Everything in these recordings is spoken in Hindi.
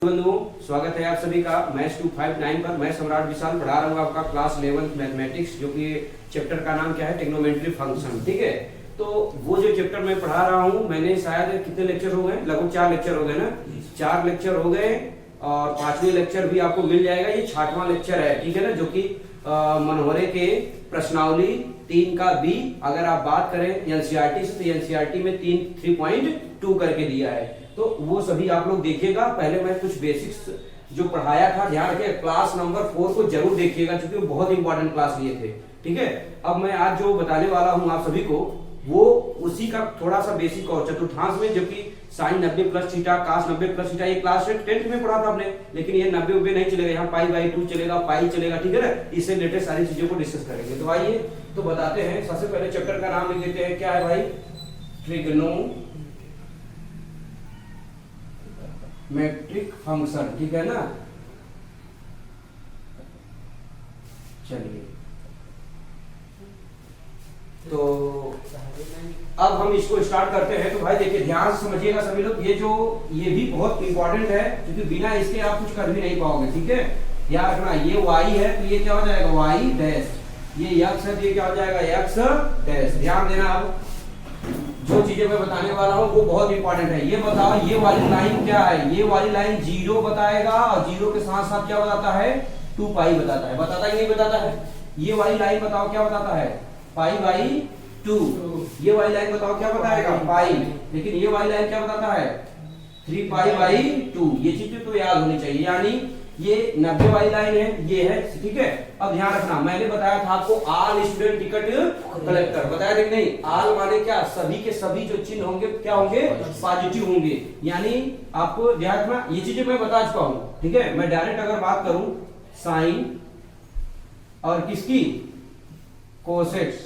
बंधुओं, स्वागत है आप सभी का मैथ्स 259 पर। मैं सम्राट विशाल पढ़ा रहा हूँ आपका क्लास 11th मैथमेटिक्स, जो कि चैप्टर का नाम क्या है, ट्रिग्नोमेट्री फंक्शन। ठीक है, तो वो जो चैप्टर मैं पढ़ा रहा हूँ, मैंने शायद कितने लेक्चर हो गए, लगभग 4 लेक्चर हो गए ना, 4 लेक्चर हो गए और 5वें लेक्चर भी आपको मिल जाएगा। ये 6वां लेक्चर है, ठीक है ना, जो कि मनोहरे के प्रश्नावली 3 का बी। अगर आप बात करें एनसीईआरटी से, तो एनसीईआरटी में 3.2 करके दिया है, तो वो सभी आप लोग देखिएगा। पहले मैं कुछ बेसिक्स जो पढ़ाया था ध्यान रखिए, क्लास नंबर 4 को जरूर देखिएगा, क्योंकि बहुत इंपॉर्टेंट क्लास लिए थे। ठीक है, अब मैं आज जो बताने वाला हूं आप सभी को, वो उसी का थोड़ा सा बेसिक और चतुर्थांश में, जो कि साइन 90 प्लस थीटा, कास 90 प्लस थीटा, ये क्लास 10th में पढ़ा था आपने, लेकिन ये 90 नहीं चलेगा, यहाँ पाई/2 चलेगा, पाई चलेगा। ठीक है ना, इससे रिलेटेड सारी चीजों को डिस्कस करेंगे। तो आइए तो बताते हैं। सबसे पहले चैप्टर का नाम लिख देते हैं, क्या है भाई, ट्रिग्नोमेट्रिक फंक्शन। ठीक है ना, चलिए तो अब हम इसको स्टार्ट करते हैं। तो भाई देखिए, ध्यान से समझिएगा सभी लोग, ये भी बहुत इंपॉर्टेंट है, क्योंकि बिना इसके आप कुछ कर भी नहीं पाओगे। ठीक है, याद रखना, ये y है तो ये क्या हो जाएगा, y डैश, ये x है तो ये क्या हो जाएगा, x डैश। ध्यान देना, अब जो चीजें मैं बताने वाला हूँ वो बहुत इंपॉर्टेंट है। ये बताओ, ये वाली लाइन क्या है, ये वाली लाइन 0 बताएगा, और 0 के साथ साथ क्या बताता है, 2 पाई बताता है। बताता है कि नहीं बताता है? ये वाली लाइन बताओ क्या बताता है, पाई/2। ये वाली लाइन बताओ क्या बताएगा, पाई। लेकिन ये वाली लाइन क्या बताता है, 3 पाई/2। ये चीजें तो याद होनी चाहिए। यानी ये 90 वाली लाइन है, ये है। ठीक है, अब ध्यान रखना, मैंने बताया था आपको ऑल स्टूडेंट टिकट कलेक्टर, बताया था कि नहीं। ऑल माने क्या, सभी के सभी जो चिन्ह होंगे क्या होंगे, पॉजिटिव होंगे। यानी आपको ध्यान रखना, ये चीजें मैं बता चुका हूं। ठीक है, मैं डायरेक्ट अगर बात करूं साइन और किसकी, कोसेक्स,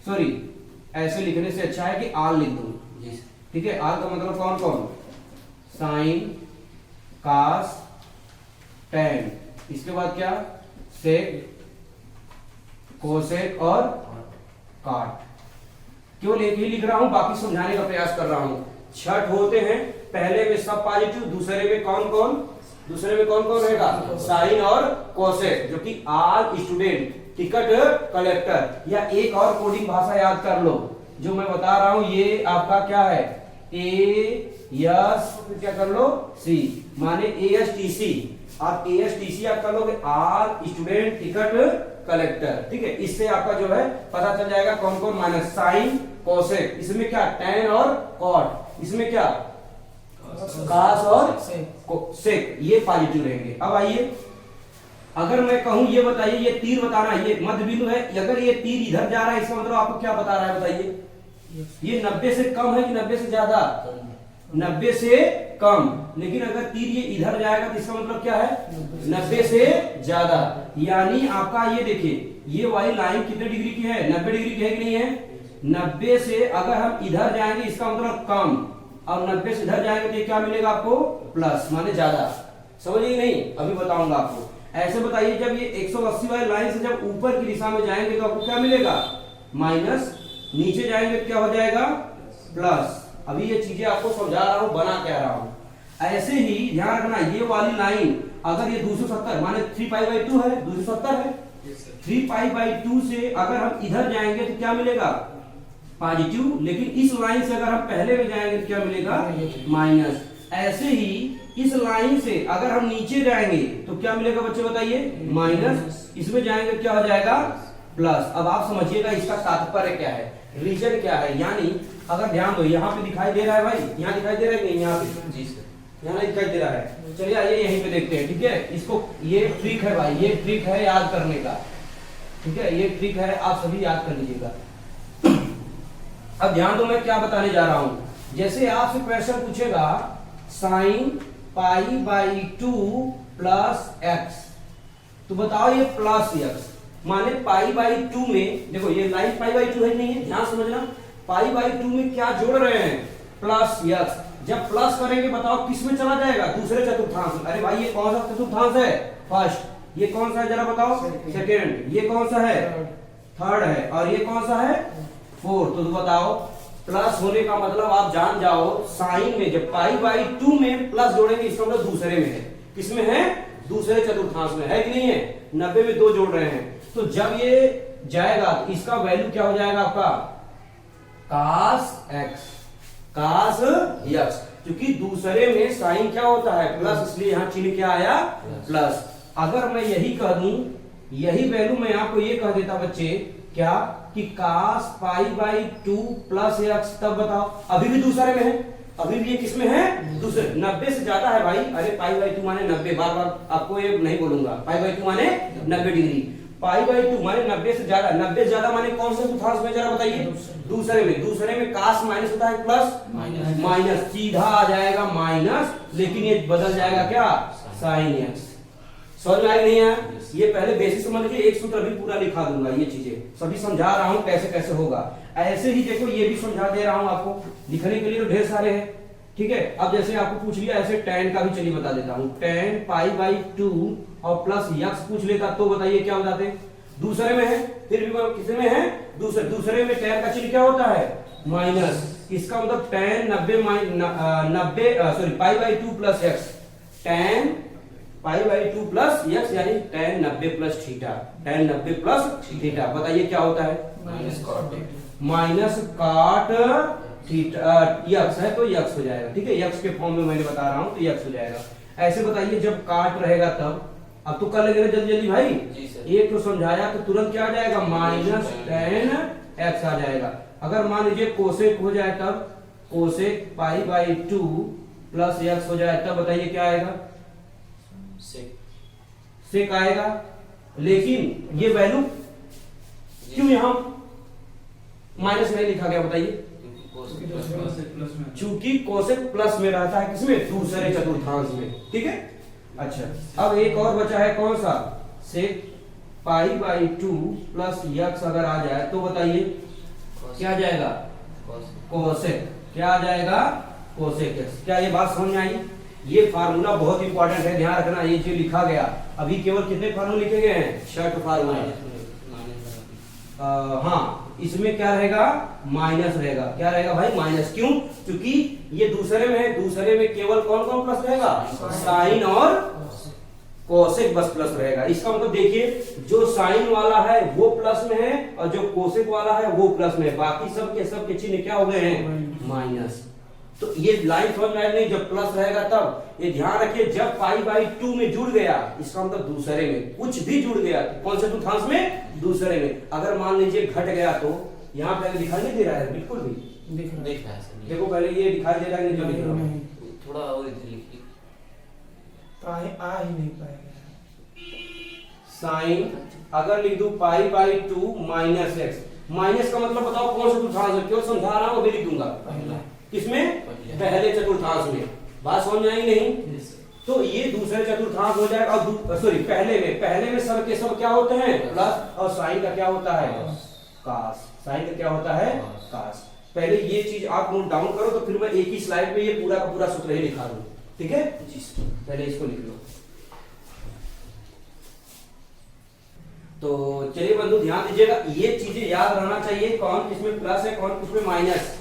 सॉरी ऐसे लिखने से अच्छा है कि आल लिख दूं। ठीक है, आल का मतलब कौन कौन, साइन, कास, टेन, इसके बाद क्या, सेक, कोसेक और काट। केवल एक ही लिख रहा हूं, बाकी समझाने का प्रयास कर रहा हूं। छठ होते हैं, पहले में सब पॉजिटिव, दूसरे में कौन कौन रहेगा, साइन और कोसेक, जो कि ऑल स्टूडेंट टिकट कलेक्टर। या एक और कोडिंग भाषा याद कर लो, जो मैं बता रहा हूं, ये आपका क्या है, एएस, क्या कर लो, सी, माने एएसटीसी। आप एएसटीसी याद कर लोगे, ऑल स्टूडेंट टिकट कलेक्टर। ठीक है, इससे आपका जो है पता चल जाएगा कौन कौन, माइनस साइन, कोसेक, इसमें क्या, टेन और कॉट, इसमें क्या, कास और सेक, ये पॉजिटिव रहेंगे। अब आइए, अगर मैं कहूं, ये बताइए, ये तीर बताना, ये मध्य बिंदु है, अगर ये तीर इधर जा रहा है, इसका मतलब आपको क्या बता रहा है, बताइए। ये 90 से कम है कि 90 से ज्यादा, 90 से कम। लेकिन अगर तीर ये इधर जाएगा तो इसका मतलब क्या है, 90 से ज्यादा। यानी आपका ये देखिए, ये वाली लाइन कितने डिग्री की है, 90 डिग्री की है कि नहीं है। 90 से अगर हम इधर जाएंगे इसका मतलब कम, और 90 से इधर जाएंगे तो क्या मिलेगा आपको, प्लस, माने ज्यादा। समझिए नहीं, अभी बताऊंगा आपको। ऐसे बताइए, जब ये 180 वाली लाइन से जब ऊपर की दिशा में जाएंगे तो आपको क्या मिलेगा, माइनस, नीचे जाएंगे तो क्या हो जाएगा, प्लस। अभी ये चीजें आपको समझा रहा हूं, बना क्या रहा हूं। ऐसे ही ध्यान रखना, ये वाली लाइन अगर ये 270 माने 3 पाई/2 है, 270 है, 3 पाई/2 से अगर हम इधर जाएंगे तो क्या मिलेगा, पॉजिटिव। लेकिन इस लाइन से अगर हम पहले में जाएंगे तो क्या मिलेगा, माइनस। ऐसे ही इस लाइन से अगर हम नीचे जाएंगे तो क्या मिलेगा बच्चे, बताइए, माइनस। इसमें जाएंगे क्या हो जाएगा, प्लस। अब आप समझिएगा इसका तात्पर्य क्या है, रीजन क्या है। यानी अगर ध्यान दो, यहाँ पे दिखाई दे रहा है भाई, यहाँ दिखाई दे रहा है कि यहाँ पे, जी सर, यहाँ दिखाई दे रहा है। चलिए आइए यहीं पे देखते हैं। ठीक है, इसको, ये ट्रिक है भाई, ये ट्रिक है याद करने का। ठीक है, ये ट्रिक है, आप सभी याद कर लीजिएगा। अब ध्यान दो, मैं क्या बताने जा रहा हूं। जैसे आपसे क्वेश्चन पूछेगा, साइन पाई/2 प्लस एक्स, तो बताओ ये प्लस एक्स, माने पाई/2 में, देखो ये लाइन पाई/2 है नहीं है, ध्यान समझना, पाई/2 में क्या जोड़ रहे हैं, प्लस एक्स। जब प्लस करेंगे बताओ किस में चला जाएगा, दूसरे चतुर्थांश। अरे भाई ये कौन सा चतुर्थांश है, फर्स्ट। ये कौन सा है जरा बताओ, सेकेंड। ये कौन सा है, थर्ड है। और ये कौन सा है, फोर्थ। तो बताओ प्लस होने का मतलब आप जान जाओ, साइन में जब पाई बाई 2 में प्लस जोड़ेंगे इसका मतलब दूसरे में है। किसमें है? दूसरे चतुर्थांश में है कि नहीं है? 90 में 2 जोड़ रहे हैं, तो जब ये जाएगा तो इसका वैल्यू क्या हो जाएगा आपका? cos x, cos x, क्योंकि दूसरे में साइन क्या होता है? प्लस, इसलिए यहां चिन्ह क्या आया? प्लस। अगर मैं यही कह दूं, यही वैल्यू मैं आपको ये कह देता बच्चे क्या कि cos pi by 2 plus x, तब बताओ अभी भी दूसरे में है, अभी भी ये किसमें है? दूसरे। 90 से ज्यादा है भाई, अरे पाई बाई 2 माने 90, बार बार आपको ये नहीं बोलूंगा, पाई बाई 2 माने 90 डिग्री, पाई बाई 2 माने 90 से ज्यादा, 90 से ज्यादा माने कौन से चतुर्थांश में जरा बताइए? दूसरे में। दूसरे में cos माइनस होता है प्लस माइनस, सीधा आ जाएगा माइनस, लेकिन ये बदल जाएगा क्या? Sine x। समझ में आया नहीं है? ये पहले बेसिक समझ लीजिए, एक सूत्र अभी पूरा लिखा दूंगा, ये चीजें सभी समझा रहा हूं कैसे कैसे होगा। ऐसे ही देखो ये भी समझा दे रहा हूं आपको, लिखने के लिए तो ढेर सारे हैं, ठीक है। अब जैसे आपको पूछ लिया ऐसे tan का भी चलिए बता देता हूं, tan पाई बाई 2 और प्लस x पूछ लेता तो बताइए क्या बताते? दूसरे में है, फिर भी किसमें में है? दूसरे में tan का चिन्ह क्या होता है? माइनस। इसका मतलब tan 90 pi by 2 plus x, tan pi by 2 plus x यानी tan 90 plus theta, tan 90 plus theta, बताइए क्या होता है? माइनस कॉट थीटा, x है तो x हो जाएगा, ठीक है। x के फॉर्म में मैंने बता रहा हूं तो x हो जाएगा। ऐसे बताइए जब काट रहेगा तब, अब तो कर लेंगे जल्दी जल्दी भाई, एक तो समझाया तो तुरंत क्या आ जाएगा? माइनस tan x आ जाएगा। अगर मान लीजिए कोसेक हो जाए तब, cosec pi by 2 plus x हो जाए तब बताइए क्या आएगा? सेक आएगा। लेकिन ये वैल्यू क्यों यहां माइनस नहीं लिखा गया बताइए? चूंकि कोसेक प्लस में रहता है, किसमें? दूसरे चतुर्थांश में, ठीक है। अच्छा, अब एक और बचा है, कौन सा? सेक पाई बाई 2 प्लस x अगर आ जाए तो बताइए क्या आ जाएगा? कोसेक। क्या आ जाएगा? Cosec x। क्या ये बात समझ में आई? ये फार्मूला बहुत इंपॉर्टेंट है, ध्यान रखना। ये जो लिखा गया अभी केवल कितने फार्मूले लिखे गए हैं? 6 फार्मूला। हाँ, इसमें क्या रहेगा? माइनस रहेगा। क्या रहेगा भाई? माइनस। क्यों? क्योंकि ये दूसरे में है, दूसरे में केवल कौन कौन प्लस रहेगा? साइन और कोसेक बस प्लस रहेगा। इसका मतलब देखिए, जो साइन वाला है वो प्लस में है और जो कोसेक वाला है वो प्लस में है, बाकी सब के चिन्ह क्या हो गए हैं? माइनस। तो ये लाइन समझ में आया नहीं? जब प्लस रहेगा तब। ये ध्यान रखिए, जब पाई बाई 2 में जुड़ गया, इसका मतलब दूसरे में कुछ भी जुड़ गया, कौन से चतुर्थांश में? दूसरे में। अगर मान लीजिए घट गया तो यहाँ पे दिखाई नहीं दे रहा है? बिल्कुल भी दिख रहा है। देखो पहले ये दिखाई दे रहा है जो लिख रहा हूं, थोड़ा और लिखिए, आ ही नहीं पाएगा। साइन अगर लिख दूं pi by 2 minus x, minus का मतलब बताओ कौन सा चतुर्थांश है? क्यों समझा रहा हूं, अभी लिख दूंगा। किसमें? पहले चतुर्थांश में। बात समझ में आई नहीं? तो ये दूसरे चतुर्थांश हो जाएगा, और सॉरी पहले में सब के सब क्या होते हैं? प्लस, और साइन का क्या होता है? कॉस। साइन का क्या होता है? कॉस। पहले ये चीज आप नोट डाउन करो, तो फिर मैं एक ही स्लाइड में ये पूरा का पूरा सूत्र ही लिखा दूं, ठीक है। पहले इसको लिख लो। तो चलिए बंधु ध्यान दीजिएगा, ये चीजें याद रहना चाहिए, कौन किसमें प्लस है कौन किसमें माइनस,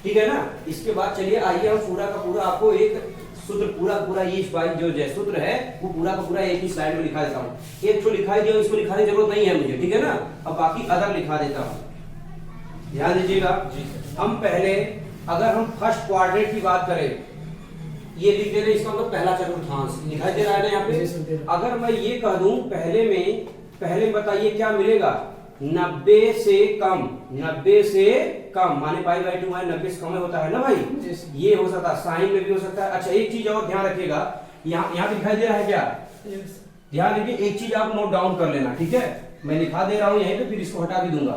ठीक है ना। इसके बाद चलिए आइए हम पूरा का पूरा आपको एक सूत्र पूरा ये जो सूत्र है वो पूरा का पूरा एक ही स्लाइड में लिखा देता हूँ। एक तो लिखा दिया, इसको लिखाने की जरूरत नहीं है मुझे, ठीक है ना। अब बाकी अदर लिखा देता हूँ, ध्यान दीजिएगा। हम पहले अगर हम फर्स्ट क्वाड्रेंट की बात करें, ये लिख दे रहे, इसका मतलब पहला चतुर्थांश दिखाई दे रहा है ना यहाँ पे। अगर मैं ये कह दूं पहले बताइए क्या मिलेगा? 90 से कम, 90 से कम माने पाई बाई 2 माने 90 से कम होता है ना भाई। ये हो सकता है, साइन में भी हो सकता है। अच्छा एक चीज और ध्यान रखिएगा, यहाँ पे दिखाई दे रहा है क्या? ध्यान रखिए, एक चीज आप नोट डाउन कर लेना, ठीक है। मैं लिखा दे रहा हूं यहीं पे, फिर इसको हटा भी दूंगा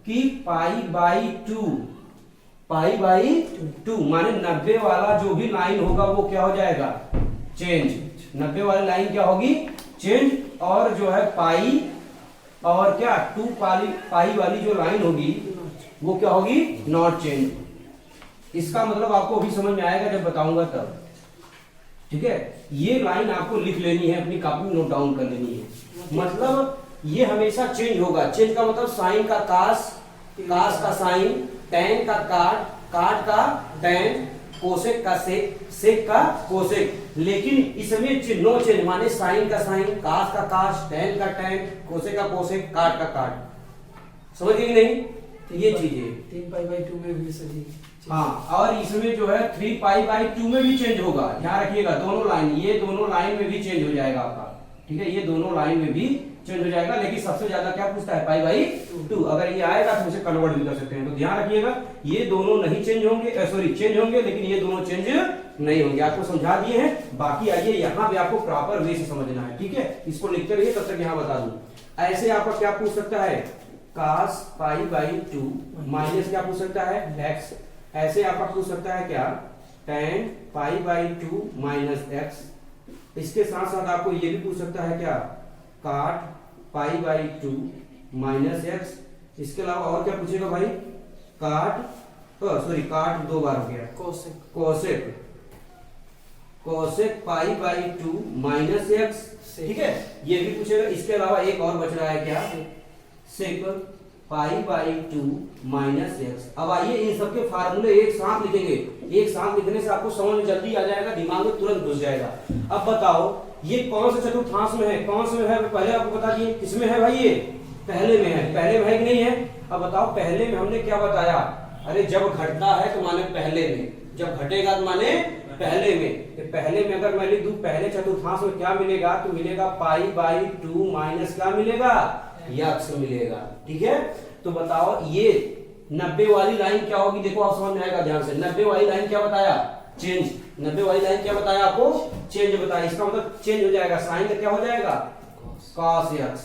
कि पाई बाई 2 माने 90 वाला जो भी लाइन होगा वो क्या हो जाएगा? चेंज। 90 वाली लाइन क्या होगी? चेंज। और जो है पाई और क्या 2 पाई वाली जो लाइन होगी वो क्या होगी? Not change. इसका मतलब आपको अभी समझ में आएगा जब बताऊंगा तब, ठीक है। ये लाइन आपको लिख लेनी है, अपनी कॉपी में नोट डाउन कर लेनी है। मतलब ये हमेशा चेंज होगा। चेंज का मतलब साइन का कास का साइन, टैन का काट, काट का tan, कोसेक का सेक, सेक का कोसेक, लेकिन इसमें नो चेंज, माने साइन का साइन, कास का कास, tan का tan, कोसेक का कोसेक, काट का काट। समझ गए कि नहीं? तो ये चीजें 3π/2 में भी सही। हाँ, और इसमें जो है 3π/2 में भी चेंज होगा, ध्यान रखिएगा। दोनों लाइन, ये दोनों लाइन में भी चेंज हो जाएगा आपका, ठीक है, ये दोनों लाइन में भी चेंज हो जाएगा। लेकिन सबसे ज्यादा क्या पूछता है? π/2। अगर ये आएगा तो इसे कन्वर्ट भी कर सकते हैं। तो ध्यान रखिएगा, ये दोनों नहीं चेंज होंगे, सॉरी चेंज होंगे, लेकिन ये दोनों चेंज नहीं होंगे। आपको समझा दिए हैं। बाकी आइए यहाँ पे आपको प्रॉपर वे से समझना है, ठीक है। इसको लिखते रहिए, तब तक यहाँ बता दूं। ऐसे आपका क्या पूछ सकता है? cos π/2 माइनस क्या पूछ सकता है? x। ऐसे आपका पूछ सकता है क्या? tan π/2 minus x। इसके साथ साथ आपको ये भी पूछ सकता है क्या? cot π/2 minus x। इसके अलावा और क्या पूछेगा भाई? काट दो बार हो गया, कोसेक π/2 माइनस x, ठीक है, ये भी पूछेगा। इसके अलावा एक और बच रहा है क्या? सेक π/2 माइनस x। अब आइए इन सबके फार्मूले एक साथ लिखेंगे। एक साथ लिखने से आपको समझ में जल्दी आ जाएगा, दिमाग में तुरंत घुस जाएगा। अब बताओ ये कौन से चतुर्थांश में है? कौन से में है? पहले आपको बता दिए। किसमें है भाई? ये पहले में है। पहले में है कि नहीं है? अब बताओ पहले में हमने क्या बताया? अरे जब घटता है तो माने पहले में, जब घटेगा तो माने पहले में। तो पहले में अगर मैं लिख दूं पहले चतुर्थांश में क्या मिलेगा? तो मिलेगा π/2 माइनस क्या मिलेगा? x मिलेगा, ठीक है। तो बताओ ये 90 वाली लाइन क्या होगी? देखो आप समझ में आएगा ध्यान से। 90 वाली लाइन क्या बताया? चेंज। 90 वाली लाइन क्या बताया आपको? चेंज बताया। इसका मतलब चेंज हो जाएगा, साइन का क्या हो जाएगा? cos x।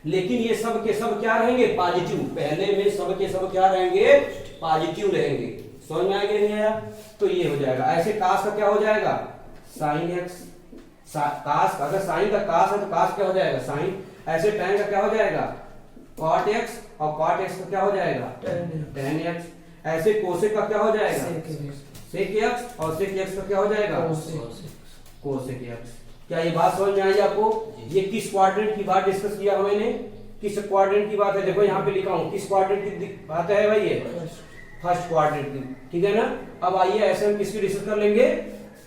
लेकिन ये सब के सब क्या रहेंगे? पॉजिटिव। पहले में सब के सब क्या रहेंगे? पॉजिटिव रहेंगे। समझ में आ गया नहीं आया? तो ये हो जाएगा। ऐसे cos का क्या हो जाएगा? sin x। cos, अगर sin का cos है तो cos क्या हो जाएगा? sin। ऐसे tan का क्या हो जाएगा? cot x, और cot x का क्या हो जाएगा? tan x। ऐसे कोसेक का क्या हो जाएगा? sec x, और sec x का क्या हो जाएगा? cosec x। क्या ये बात समझ में आई आपको? ये किस क्वाड्रेंट की बात डिस्कस किया हमने? किस क्वाड्रेंट की बात है? देखो यहाँ पे लिखा हूँ, किस क्वाड्रेंट की बात है भाई? ये फर्स्ट क्वाड्रेंट की, ठीक है ना। अब आइए ऐसे हम किसकी डिस्कस कर लेंगे?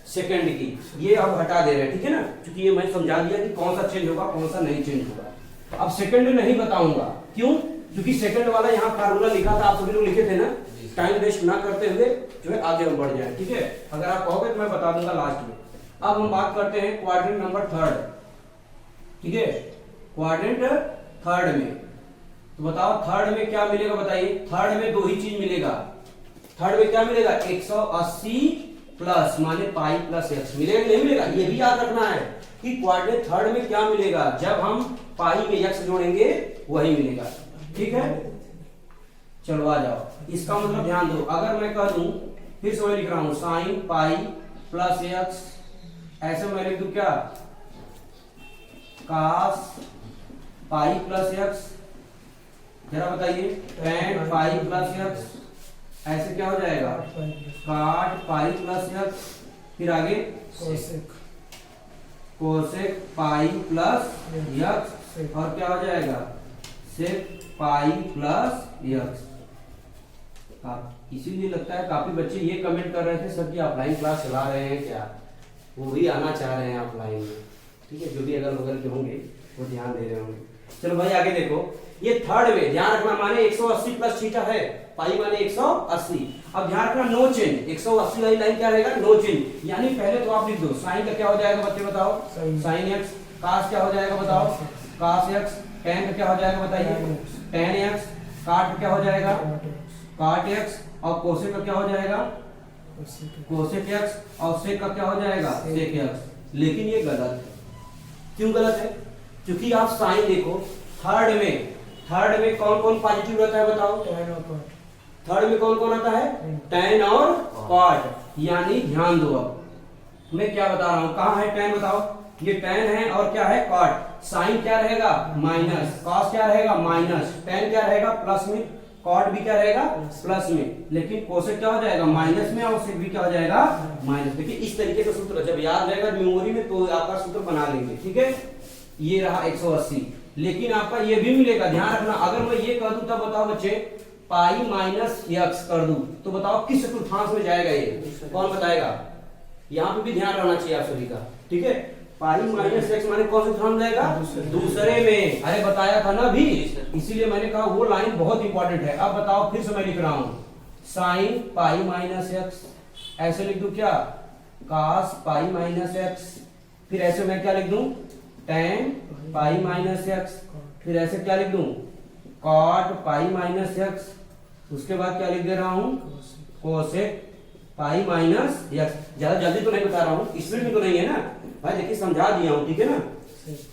सेकंड की। ये अब हटा दे रहे हैं, ठीक है ना, क्योंकि ये मैंने समझा दिया कि कौन सा चेंज होगा कौन सा नहीं चेंज होगा। अब सेकंड नहीं बताऊंगा, क्यों? क्योंकि सेकंड वाला यहाँ फार्मूला लिखा था, आप सभी लोग लिखे थे ना। टाइम वेस्ट ना करते हुए जो है आगे हम बढ़ जाए, ठीक है। अगर आप कहोगे तो मैं बता दूंगा लास्ट में। अब हम बात करते हैं क्वाड्रेंट नंबर थर्ड, ठीक है। क्वाड्रेंट थर्ड में तो बताओ थर्ड में क्या मिलेगा? बताइए। थर्ड में दो ही चीज मिलेगा। थर्ड में क्या मिलेगा? 180 प्लस माने पाई प्लस एक्स मिलेगा, नहीं मिलेगा? ये भी याद रखना है कि क्वाड्रेंट थर्ड में क्या मिलेगा? जब हम पाई में एक्स जोड़ेंगे वही मिलेगा, ठीक है। चलो आ जाओ। इसका मतलब ध्यान दो, अगर मैं कह दूं, फिर से मैं लिख रहा हूं, साइन पाई प्लस एक्स, ऐसे मैं लिख दूं क्या? कास पाई प्लस एक्स, जरा बताइए। tan पाई प्लस एक्स, ऐसे क्या हो जाएगा? काट पाई प्लस एक्स, फिर आगे कोसेक पाई प्लस एक्स, और क्या हो जाएगा? सेक पाई प्लस एक्स। इसीलिए लगता है काफी बच्चे ये कमेंट कर रहे थे सर कि ऑफलाइन क्लास चला रहे हैं क्या, वो भी आना चाह रहे हैं ऑफलाइन में, ठीक है। जो भी अगल बगल के होंगे वो ध्यान दे रहे होंगे। चलो भाई आगे देखो, ये थर्ड में ध्यान रखना, माने 180 प्लस थीटा है, पाई माने 180। अब ध्यान रखना नो चेंज, 180 वाली लाइन क्या रहेगा? No change. यानी पहले तो आप लिख दो साइन का क्या हो जाएगा बच्चे बताओ? Sine x. कास क्या हो जाएगा बताओ? कास एक्स। tan का क्या हो जाएगा बताइए? tan x. काट क्या हो जाएगा? काट एक्स। और कोसेक का क्या हो जाएगा? Cosec x. और सेक का क्या हो जाएगा? Sec x. लेकिन ये गलत है। क्यों गलत है? क्योंकि आप साइन देखो, थर्ड में कौन कौन पॉजिटिव रहता है बताओ? थर्ड में कौन कौन आता है? tan और cot। यानी ध्यान दो, अब मैं क्या बता रहा हूं, कहां है tan बताओ? ये tan है, और क्या है? cot। साइन क्या रहेगा? माइनस। cos क्या रहेगा? माइनस। tan क्या रहेगा? प्लस में। cot भी क्या रहेगा? प्लस में। लेकिन कोसेक क्या हो जाएगा? माइनस में, और सेक भी क्या हो जाएगा? माइनस। देखिए इस तरीके का सूत्र जब याद रहेगा मेमोरी में तो आपका सूत्र बना लेंगे, ठीक है। ये रहा 180। लेकिन आपका ये भी मिलेगा, ध्यान रखना। अगर मैं ये कह दूं तब बताओ बच्चे, पाई माइनस एक्स कर दूं तो बताओ किस चतुर्थांश में जाएगा ये, कौन बताएगा? यहाँ पे भी ध्यान रहना चाहिए आप सभी का, ठीक है। पाई माइनस एक्स माने कौन सा चतुर्थांश में जाएगा? दूसरे में। अरे बताया था ना अभी, इसीलिए मैंने कहा वो लाइन बहुत इंपॉर्टेंट है। अब बताओ, फिर से मैं लिख रहा हूं, साइन पाई माइनस एक्स, ऐसे लिख दूं क्या? कास पाई माइनस एक्स, फिर ऐसे मैं क्या लिख दूं? टेन पाई माइनस एक्स, फिर ऐसे क्या लिख दूं? कॉट पाई माइनस एक्स, उसके बाद क्या लिख दे रहा हूं? Cosec pi minus x. ज्यादा जल्दी तो नहीं बता रहा हूं, स्पीड में तो नहीं है ना भाई, देखिए समझा दिया हूं, ठीक है ना।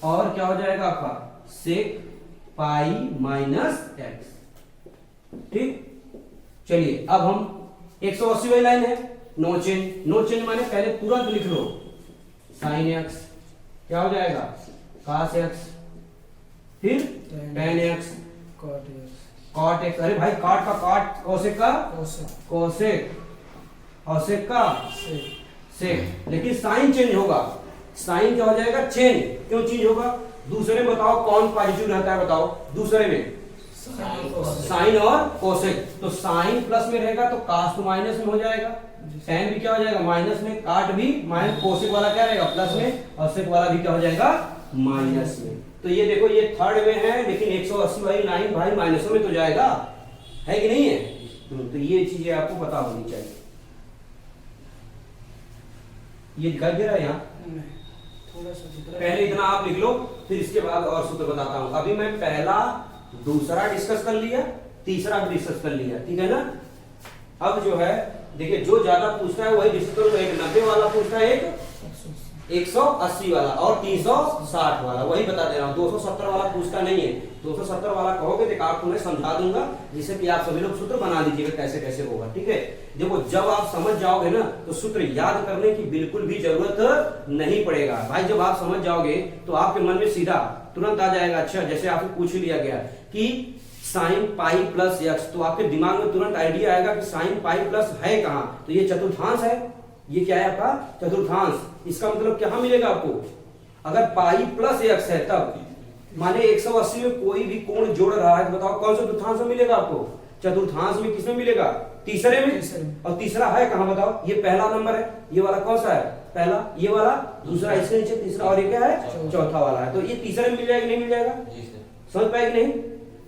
और क्या हो जाएगा आपका? सेक पाई माइनस एक्स, ठीक। चलिए अब हम 180 वाली लाइन है, नो चेंज। नो चेंज माने पहले तुरंत लिख लो, साइन एक्स क्या हो जाएगा? कास एक्स, फिर टेन एक्स, कॉट एक्स। अरे भाई कॉट का कॉट, कोसेक का कोसेक, कोसेक का सेक। लेकिन साइन चेंज होगा, साइन क्या हो जाएगा? चेंज। क्यों चेंज होगा? दूसरे में बताओ कौन पॉजिटिव रहता है, बताओ दूसरे में? साइन और कोसेक। तो साइन प्लस में रहेगा तो कास तो माइनस में हो जाएगा, टेन भी क्या हो जाएगा? माइनस में, काट भी माइनस, कोसेक वाला क्या रहेगा? प्लस में, और सेक वाला भी क्या हो जाएगा? माइनस में। तो ये देखो ये थर्ड में है, लेकिन 180 वाली लाइन भाई माइनसों में तो जाएगा, है कि नहीं है? तो ये चीजें आपको पता होनी चाहिए। ये दिखाई दे रहा है यहाँ? थोड़ा सा दिख रहा है। पहले इतना आप लिख लो, फिर इसके बाद और सूत्र बताता हूं। अभी मैं पहला दूसरा डिस्कस कर लिया, तीसरा भी डिस्कस कर लिया, ठीक है ना। अब जो है देखिए, जो ज्यादा पूछता है वही डिस्कस करो। एक 90 वाला पूछता है, एक 180 वाला, और 360 वाला, वही बता दे रहा हूँ। 270 वाला पूछता नहीं है। 270 वाला कहोगे तो आपको मैं समझा दूंगा, जिससे कि आप सभी लोग सूत्र बना लीजिएगा कैसे कैसे होगा, ठीक है। देखो जब आप समझ जाओगे ना तो सूत्र याद करने की बिल्कुल भी जरूरत नहीं पड़ेगा भाई। जब आप समझ जाओगे तो आपके मन में सीधा तुरंत आ जाएगा। अच्छा, जैसे आपको पूछ ही लिया गया कि साइन पाई प्लस एक्स, तो आपके दिमाग में तुरंत आइडिया आएगा कि साइन पाई प्लस है कहाँ? तो ये चतुर्थांश है। ये क्या है आपका? चतुर्थांश। इसका मतलब क्या मिलेगा आपको? अगर पाई प्लस एक्स है तब माने 180 में कोई भी कोण जोड़ रहा है तो बताओ कौन सा चतुर्थांश में मिलेगा आपको? चतुर्थांश में किसमें मिलेगा? तीसरे में। और तीसरा है कहाँ बताओ? ये पहला नंबर है, ये वाला कौन सा है? पहला, ये वाला दूसरा, इसके नीचे तीसरा, और ये क्या है? चौथा वाला है। तो ये तीसरे में मिल जाएगा नहीं मिल जाएगा? समझ पाएगी नहीं?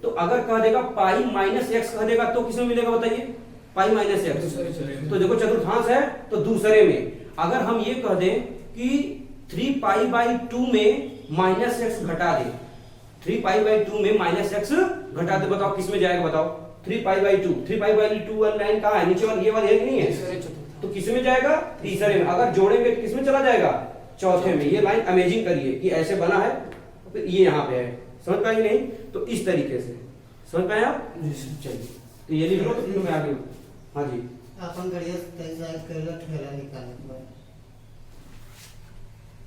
तो अगर कह देगा पाई माइनस एक्स कह देगा तो किसमें मिलेगा बताइए? Pi minus x. तो देखो चतुर्थांश है तो दूसरे में। अगर हम ये कह दें कि 3 पाई बाई 2 में माइनस एक्स घटा दे, 3 पाई बाई 2 में माइनस एक्स घटा दे, बताओ किस में जाएगा? बताओ 3 पाई बाई 2, 3 पाई बाई 2 वाली लाइन कहाँ है? नीचे वाली, ये वाली है कि नहीं है? तो किस में जाएगा? तीसरे में। अगर जोड़ेंगे तो किस में चला जाएगा? चौथे में। ये लाइन अमेजिंग करिए कि ऐसे बना है, तो ये यहाँ पे है। समझ पाएंगे नहीं? तो इस तरीके से समझ पाए आप? चलिए तो ये लिख लो, तो फिर मैं आगे। हाँ जी, अपन गड़िया ठेला निकालने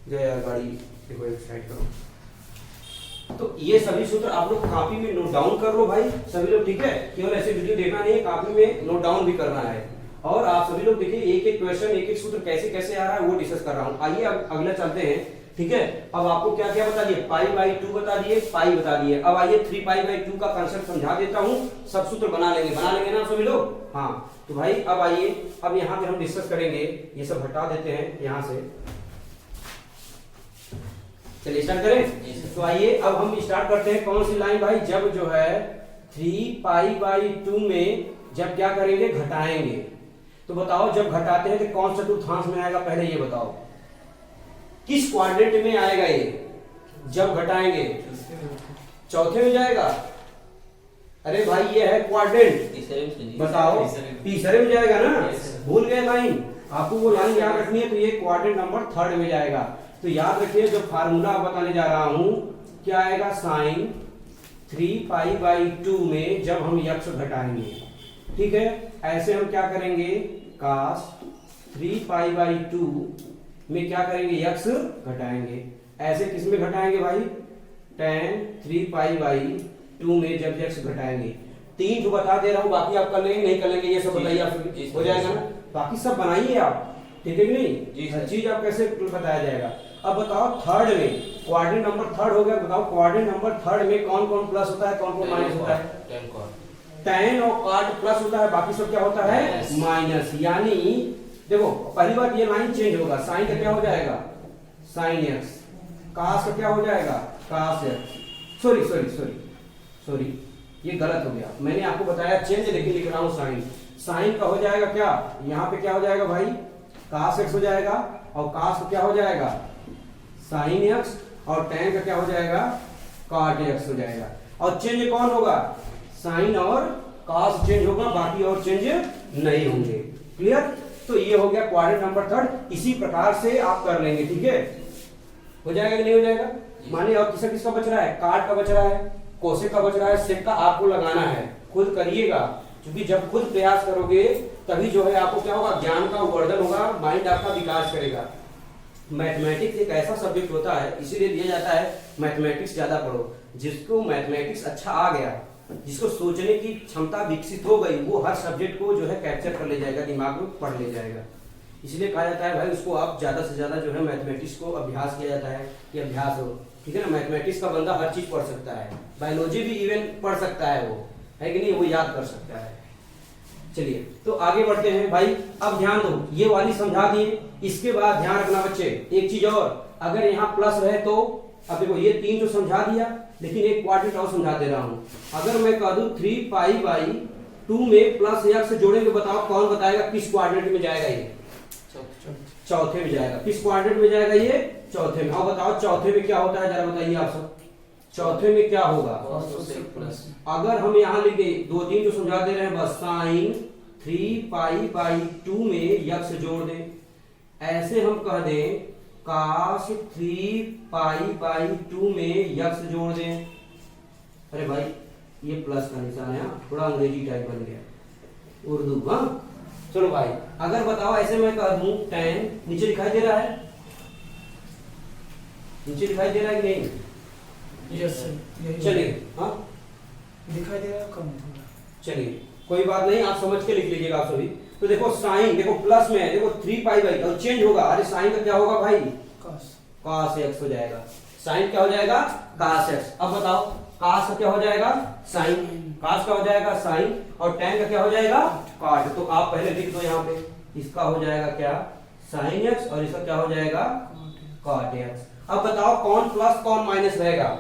गया गाड़ी देखो, एक साइड करो। तो ये सभी सूत्र आप लोग कॉपी में नोट डाउन कर लो भाई सभी लोग, ठीक है। केवल ऐसे वीडियो देखना नहीं है, कॉपी में नोट डाउन भी करना है। और आप सभी लोग देखिए एक एक क्वेश्चन, एक एक सूत्र कैसे कैसे आ रहा है वो डिस्कस कर रहा हूँ। आइए अब अगला चलते हैं, ठीक है। अब आपको क्या क्या बता दिए? पाई बाई 2 बता दिए, पाई बता दिए। अब आइए 3 पाई बाई 2 का कंसेप्ट समझा देता हूँ, सब सूत्र बना लेंगे ना सभी लोग? हाँ तो भाई अब आइए, अब यहाँ पे हम डिस्कस करेंगे। ये सब हटा देते हैं यहाँ से, चलिए स्टार्ट करें। तो आइए अब हम स्टार्ट करते हैं। कौन सी लाइन भाई? जब जो है 3 पाई बाई 2 में जब क्या करेंगे? घटाएंगे। तो बताओ जब घटाते हैं तो कौन सा चतुर्थांश में आएगा? पहले ये बताओ किस क्वाड्रेंट में आएगा ये? जब घटाएंगे चौथे में जाएगा। अरे भाई ये है क्वाड्रेंट, बताओ तीसरे में जाएगा ना? भूल गए लाइन? आपको वो लाइन याद रखनी है। तो ये क्वाड्रेंट नंबर 3 में जाएगा। तो याद रखिए जो फार्मूला बताने जा रहा हूं क्या आएगा? साइन 3 पाई बाई 2 में जब हम यक्ष घटाएंगे, ठीक है। ऐसे हम क्या करेंगे? कास 3 पाई बाई 2 में क्या करेंगे? यक्ष घटाएंगे। ऐसे किस में घटाएंगे भाई? tan 3 पाई बाई 2 में जब यक्ष घटाएंगे। 3 जो बता दे रहा हूं, बाकी आप कर लेंगे नहीं कर लेंगे ये सब बताइए आप, हो जाएगा ना? बाकी सब बनाइए आप, ठीक है कि नहीं? हर चीज आप कैसे बताया जाएगा। अब बताओ थर्ड में, क्वाड्रेंट नंबर 3 हो गया। बताओ क्वाड्रेंट नंबर 3 में कौन कौन प्लस होता है, कौन कौन माइनस होता है? tan और cot प्लस होता है, बाकी सब क्या होता है माइनस। यानी देखो पहली बात ये लाइन चेंज होगा, साइन का क्या हो जाएगा साइन x, cos का क्या हो जाएगा cos x। Sorry sorry sorry sorry ये गलत हो गया, मैंने आपको बताया चेंज लेकिन लिख रहा हूं साइन। साइन का हो जाएगा क्या, यहाँ पे क्या हो जाएगा भाई cos x हो जाएगा, और cos का क्या हो जाएगा sin x, और tan का क्या हो जाएगा cot x हो जाएगा। और चेंज कौन होगा sin और cos चेंज होगा, बाकी और चेंज नहीं होंगे। क्लियर? तो ये हो गया क्वाड्रेंट नंबर थर्ड। इसी प्रकार से आप कर लेंगे, ठीक है, हो जाएगा कि नहीं हो जाएगा। मानिए और किसका किसका बच रहा है, काट का बच रहा है, कोसेक का बच रहा है, सेक का आपको लगाना है, खुद करिएगा, क्योंकि जब खुद प्रयास करोगे तभी जो है आपको क्या होगा ज्ञान का वर्धन होगा, माइंड आपका विकास करेगा। मैथमेटिक्स एक ऐसा सब्जेक्ट होता है, इसीलिए दिया जाता है मैथमेटिक्स ज्यादा पढ़ो। जिसको मैथमेटिक्स अच्छा आ गया, जिसको सोचने की क्षमता विकसित हो गई, वो हर सब्जेक्ट को जो है कैप्चर कर ले जाएगा, दिमाग में पढ़ ले जाएगा। इसलिए कहा जाता है भाई उसको आप ज्यादा से ज्यादा जो है मैथमेटिक्स को अभ्यास किया जाता है कि अभ्यास हो, ठीक है ना। मैथमेटिक्स का बंदा हर चीज पढ़ सकता है, बायोलॉजी भी इवन पढ़ सकता है, वो है कि नहीं, वो याद कर सकता है। चलिए तो आगे बढ़ते हैं भाई। अब ध्यान दो, ये वाली समझा दिए, इसके बाद ध्यान रखना बच्चे एक चीज और, अगर यहाँ प्लस रहे तो अब देखो ये तीन जो समझा दिया, लेकिन एक क्वाड्रेंट और समझा दे रहा हूँ। अगर मैं कह दूं 3π/2 में प्लस x जोड़ेंगे, बताओ कौन बताएगा किस क्वाड्रेंट में जाएगा ये, चौथे में जाएगा। किस क्वाड्रेंट में जाएगा ये, चौथे में। अब बताओ चौथे में क्या होता है, जरा बताइए आप सब, चौथे में क्या होगा। अगर हम यहाँ लिख दे, दो तीन जो समझा दे रहे हैं बस, साइन 3π/2 में x जोड़ दें, ऐसे हम कह दें cos 3π/2 में x जोड़ दें। अरे भाई ये प्लस का निशान है, थोड़ा अंग्रेजी टाइप बन गया, उर्दू। हाँ चलो भाई, अगर बताओ ऐसे मैं कह दूं tan, नीचे दिखाई दे रहा है, नीचे दिखाई दे रहा है कि नहीं, यस सर, चलिए हाँ दिखाई दे रहा है कम थोड़ा। चलिए कोई बात नहीं, आप समझ के लिख लीजिएगा आप सभी। तो देखो साइन, देखो प्लस में है, देखो 3π/, और चेंज होगा, अरे साइन का क्या होगा भाई cos x हो जाएगा, साइन क्या हो जाएगा cos x। अब बताओ cos का क्या हो जाएगा साइन, cos का हो जाएगा साइन, और tan का क्या हो जाएगा cot। तो आप पहले लिख दो यहाँ पे, इसका हो जाएगा क्या sin x, और इसका क्या हो जाएगा cot x। अब बताओ कौन प्लस कौन माइनस रहेगा,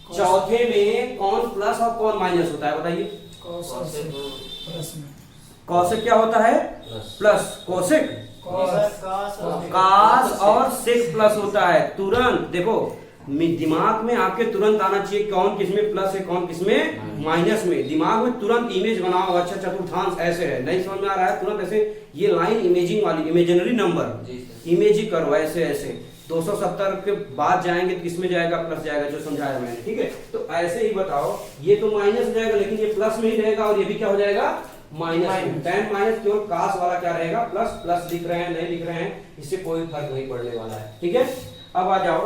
चौथे में कौन प्लस और कौन माइनस होता है, बताइए। कौशिक क्या होता है प्लस, कौशिक कास और सेक प्लस होता है। तुरंत देखो दिमाग में आपके तुरंत आना चाहिए कौन किसमें प्लस है कौन किसमें माइनस में, दिमाग में तुरंत इमेज बनाओ, अच्छा चतुर्थांश ऐसे है, नहीं समझ में आ रहा है तुरंत ऐसे ये लाइन इमेजिंग वाली, इमेजिनरी नंबर इमेजिंग करो ऐसे ऐसे। 270 के बाद जाएंगे तो किसमें जाएगा प्लस जाएगा, जो समझाया मैंने, ठीक है। तो ऐसे ही बताओ, ये तो माइनस हो जाएगा लेकिन ये प्लस में ही रहेगा, और ये भी क्या हो जाएगा माइनस। tan माइनस केवल कास वाला क्या रहेगा प्लस, प्लस लिख रहे हैं नहीं लिख रहे हैं इससे कोई फर्क नहीं पड़ने वाला है, ठीक है। अब आ जाओ,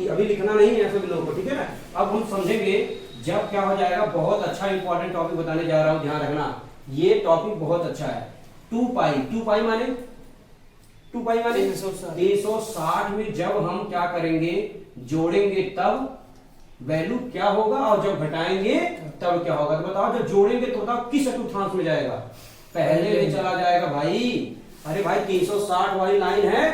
अभी लिखना नहीं है सभी लोगों को, ठीक है ना। अब हम समझेंगे जब क्या हो जाएगा, बहुत अच्छा इंपॉर्टेंट टॉपिक बताने जा रहा हूं, ध्यान रखना, ये टॉपिक बहुत अच्छा है। 2π माने 360 में जब हम क्या करेंगे जोड़ेंगे तब वैल्यू क्या होगा, और जब घटाएंगे तब क्या होगा। तो बताओ जब जोड़ेंगे तो बताओ किस चतुर्थांश में जाएगा, पहले में चला जाएगा भाई। अरे भाई 360 वाली लाइन है,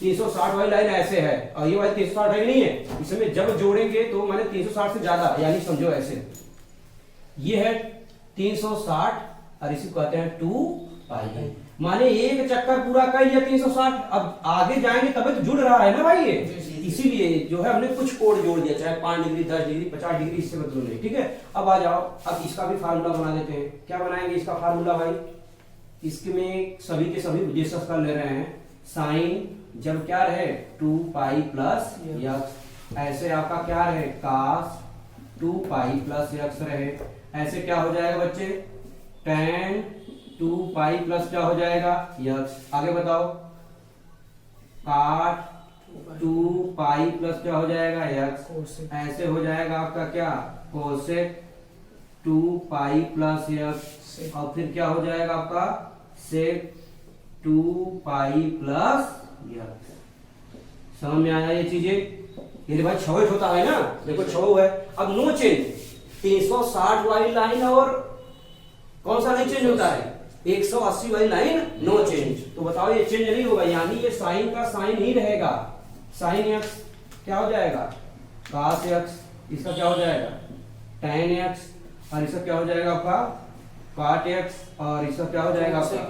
360 वाली लाइन ऐसे है, और ये वाली 360 है नहीं है, इसमें जब जोड़ेंगे तो माने 360 से ज्यादा, यानी समझो ऐसे ये है 360 और इसी कहते हैं 2π, माने एक चक्कर पूरा कर लिया 360। अब आगे जाएंगे तभी तो जुड़ रहा है ना भाई ये, इसीलिए जो है हमने कुछ कोड जोड़ दिया, चाहे 5 डिग्री 10 डिग्री 50 डिग्री, इससे मतलब नहीं, ठीक है। अब आ जाओ, अब इसका भी फार्मूला बना देते हैं। क्या बनाएंगे इसका फार्मूला भाई, इसमें सभी के सभी डिस्कस कर ले रहे हैं। साइन जब क्या रहे 2π प्लस x, ऐसे आपका क्या रहे cos 2π प्लस x रहे, ऐसे क्या हो जाएगा बच्चे tan 2π प्लस क्या हो जाएगा x। आगे बताओ cot 2π प्लस क्या हो जाएगा x, ऐसे हो जाएगा आपका क्या cosec 2π प्लस x, और फिर क्या हो जाएगा आपका sec 2π प्लस x। समझ में आया ये चीजें, ये भाई 6 होता है ना, देखो 6 है। अब नो चेंज, 360 वाली लाइन और कौन सा नहीं चेंज होता है, 180 वाली लाइन नो चेंज। तो बताओ ये चेंज नहीं होगा, यानी ये साइन का साइन ही रहेगा। साइन एक्स क्या हो जाएगा, cos एक्स, इसका क्या हो जाएगा tan एक्स, और इसका क्या हो जाएगा आपका cot एक्स, और इसका क्या हो जाएगा आपका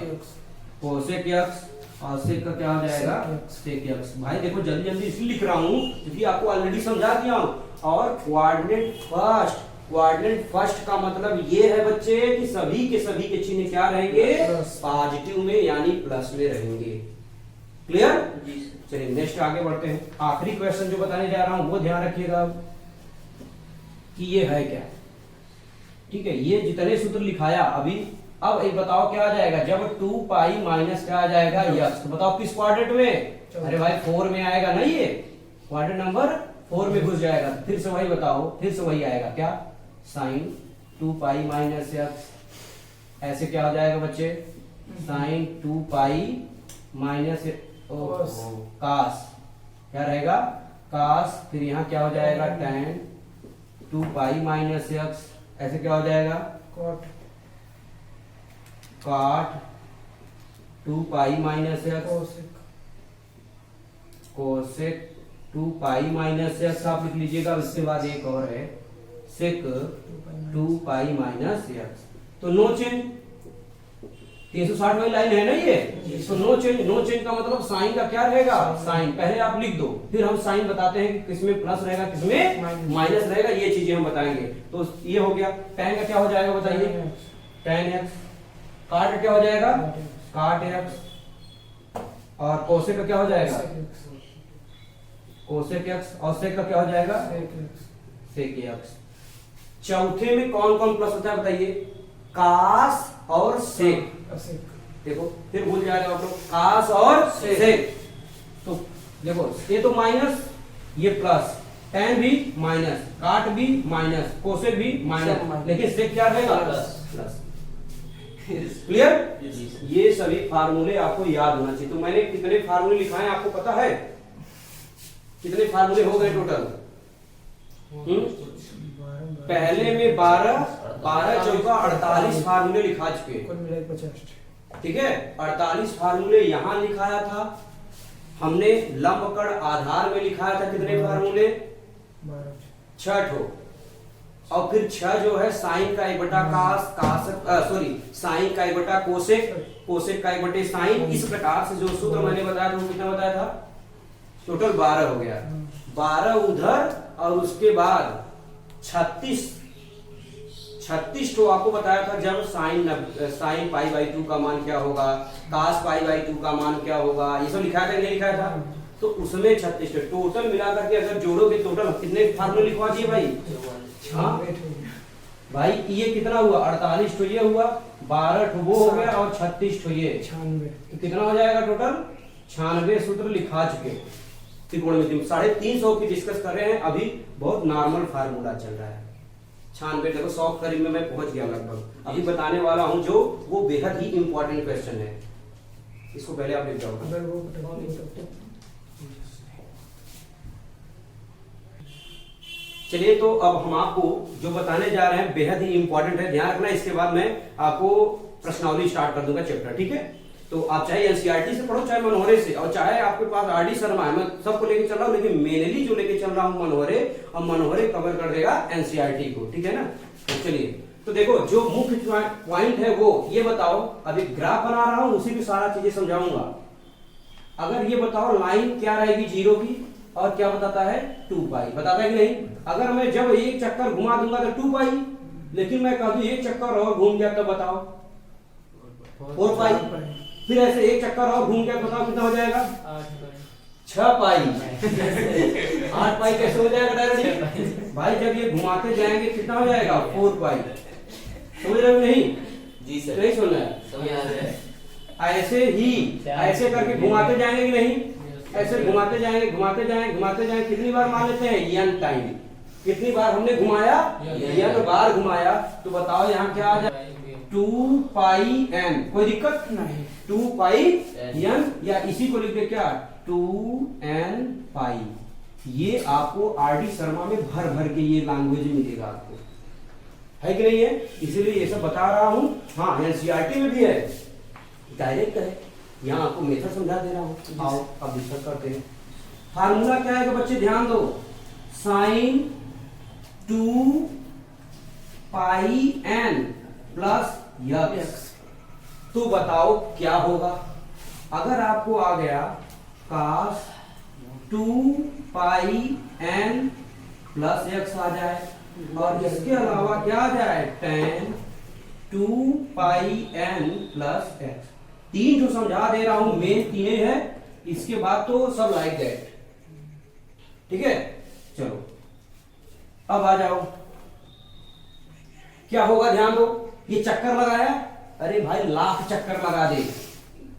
cosec एक्स, और sec का क्या हो जाएगा sec एक्स। भाई देखो जल्दी जल्दी इसलिए लिख रहा हूँ क्योंकि आपको ऑलरेडी समझा दिया हूँ। और कोऑर्डिनेट फर्स्ट का मतलब ये है बच्चे कि सभी के चिन्ह क्या रहेंगे, पॉजिटिव में यानी प्लस में रहेंगे। क्लियर? चलिए नेक्स्ट आगे बढ़ते हैं। आखिरी क्वेश्चन जो बताने जा रहा हूं वो ध्यान रखिएगा कि ये है क्या। ठीक है, ये जितने सूत्र लिखाया अभी, अब एक बताओ क्या आ जाएगा जब 2 पाई माइनस क्या आ जाएगा यक्स। तो बताओ किस क्वाड्रेंट में, अरे भाई 4 में आएगा ना, ये क्वाड्रेंट नंबर 4 में घुस जाएगा। फिर से वही बताओ, फिर से वही आएगा क्या, साइन 2 पाई माइनस यक्स। ऐसे क्या हो जाएगा बच्चे, साइन 2 पाई माइनस कास, क्या रहेगा कास, फिर यहाँ क्या हो जाएगा tan 2 पाई माइनस यक्स। ऐसे क्या हो जाएगा cot 2 pi minus x, cosec 2 pi minus x आप लिख लीजिएगा। उसके बाद एक और है सेक 2 पाई माइनस यक्स। तो नो चेंज, 360 वाली लाइन है ना ये, तो नो चेंज। नो चेंज का मतलब साइन का क्या रहेगा, साइन पहले आप लिख दो, फिर हम साइन बताते हैं कि किसमें प्लस रहेगा किसमें माइनस रहेगा, ये चीजें हम बताएंगे। तो ये हो गया। tan का क्या हो जाएगा बताइए, tan x। cot का क्या हो जाएगा cot x, और cosec का क्या हो जाएगा cosec x, और sec का क्या हो जाएगा sec x। चौथे में कौन कौन प्लस होता है बताइए, कास और सेक। देखो फिर भूल जाएगा आप लोग, कास और सेक। तो देखो ये तो माइनस, ये प्लस, tan भी माइनस, काट भी माइनस, कोसेक भी माइनस, लेकिन सेक क्या रहेगा प्लस। क्लियर? ये सभी फार्मूले आपको याद होना चाहिए। तो मैंने कितने फार्मूले लिखाए आपको पता है, कितने फार्मूले हो गए टोटल? पहले में 12 चौका 48 फार्मूले लिखा चुके। ठीक है, 48 फार्मूले यहां लिखाया था हमने। लंबकड़ आधार में लिखाया था कितने फार्मूले, 6 ठो। और फिर 6 जो है साइन का 1 बटा साइन का 1 बटा कोसेक, कोसेक का 1 बटे साइन। इस प्रकार से जो सूत्र मैंने बताया था वो कितना बताया था, टोटल 12 हो गया। 12 उधर, और उसके बाद 36 तो आपको बताया था जब साइन पाई बाई 2 का मान क्या होगा, कास पाई बाई 2 का मान क्या होगा, ये सब लिखाया था नहीं लिखाया था। तो उसमें 36 टोटल मिलाकर के अगर जोड़ोगे टोटल कितने फार्मूले लिखवा दिए भाई, हाँ भाई ये कितना हुआ 48 तो ये हुआ, 12 ठो वो हो गया, और 36 ठो ये 96। तो कितना हो जाएगा टोटल 96 सूत्र लिखा चुके। त्रिकोणमिति 350 की डिस्कस कर रहे हैं अभी, बहुत नॉर्मल फार्मूला चल रहा है। 96 देखो 100 करीब में मैं पहुंच गया लगभग। अभी बताने वाला हूं जो वो बेहद ही इंपॉर्टेंट क्वेश्चन है, इसको पहले आप लिख जाओ। चलिए तो अब हम आपको जो बताने जा रहे हैं बेहद ही इंपॉर्टेंट है, ध्यान रखना। इसके बाद मैं आपको प्रश्नावली स्टार्ट कर दूंगा चैप्टर, ठीक है। तो आप चाहे एनसीईआरटी से पढ़ो, चाहे मनोहरे से, और चाहे आपके पास आरडी शर्मा है, मैं सबको लेके चल रहा हूँ, लेकिन मेनली जो लेके चल रहा हूँ मनोहरे, और मनोहरे कवर कर देगा एनसीईआरटी को, ठीक है ना। तो चलिए तो देखो जो मुख्य पॉइंट है वो ये बताओ, अभी ग्राफ बना रहा हूँ उसी में सारा चीजें समझाऊंगा। अगर ये बताओ लाइन क्या रहेगी 0 की, और क्या बताता है 2 पाई, बताता है कि नहीं। अगर मैं जब एक चक्कर घुमा दूंगा तो 2 पाई, लेकिन मैं कह दूं एक चक्कर और घूम गया तब बताओ 4 पाई, फिर ऐसे एक चक्कर और घूम गया बताओ कितना हो जाएगा 6 पाई। 8 पाई कैसे हो जाएगा डायरेक्टली भाई, जब ये घुमाते जाएंगे कितना हो जाएगा 4 पाई। समझ रहे हो नहीं जी सर, नहीं सुन रहे हैं। ऐसे ही ऐसे करके घुमाते जाएंगे कि नहीं, ऐसे घुमाते जाएंगे घुमाते जाएंगे घुमाते जाएंगे। कितनी बार मान लेते हैं n टाइम, कितनी बार हमने घुमाया n बार घुमाया। तो बताओ यहाँ क्या आ जाए 2 पाई n, कोई दिक्कत नहीं 2 पाई n, या इसी को लिख दे क्या 2n पाई। ये आपको आरडी शर्मा में भर भर के ये लैंग्वेज मिलेगा आपको, है कि नहीं है, इसीलिए ये सब बता रहा हूं। हाँ एनसीईआरटी में भी है, डायरेक्ट है, यहाँ आपको मेथड समझा दे रहा हूँ। आओ अब डिस्कस करते हैं। फार्मूला क्या है बच्चे, ध्यान दो, साइन 2 पाई n प्लस यक्स। तो बताओ क्या होगा, अगर आपको आ गया cos 2 पाई n प्लस x आ जाए, और इसके अलावा क्या आ जाए tan 2 पाई n प्लस x। तीन जो समझा दे रहा हूं, मेन तीन है, इसके बाद तो सब लाइक दैट। ठीक है, चलो अब आ जाओ, क्या होगा ध्यान दो। ये चक्कर लगाया, अरे भाई लाख चक्कर लगा दे,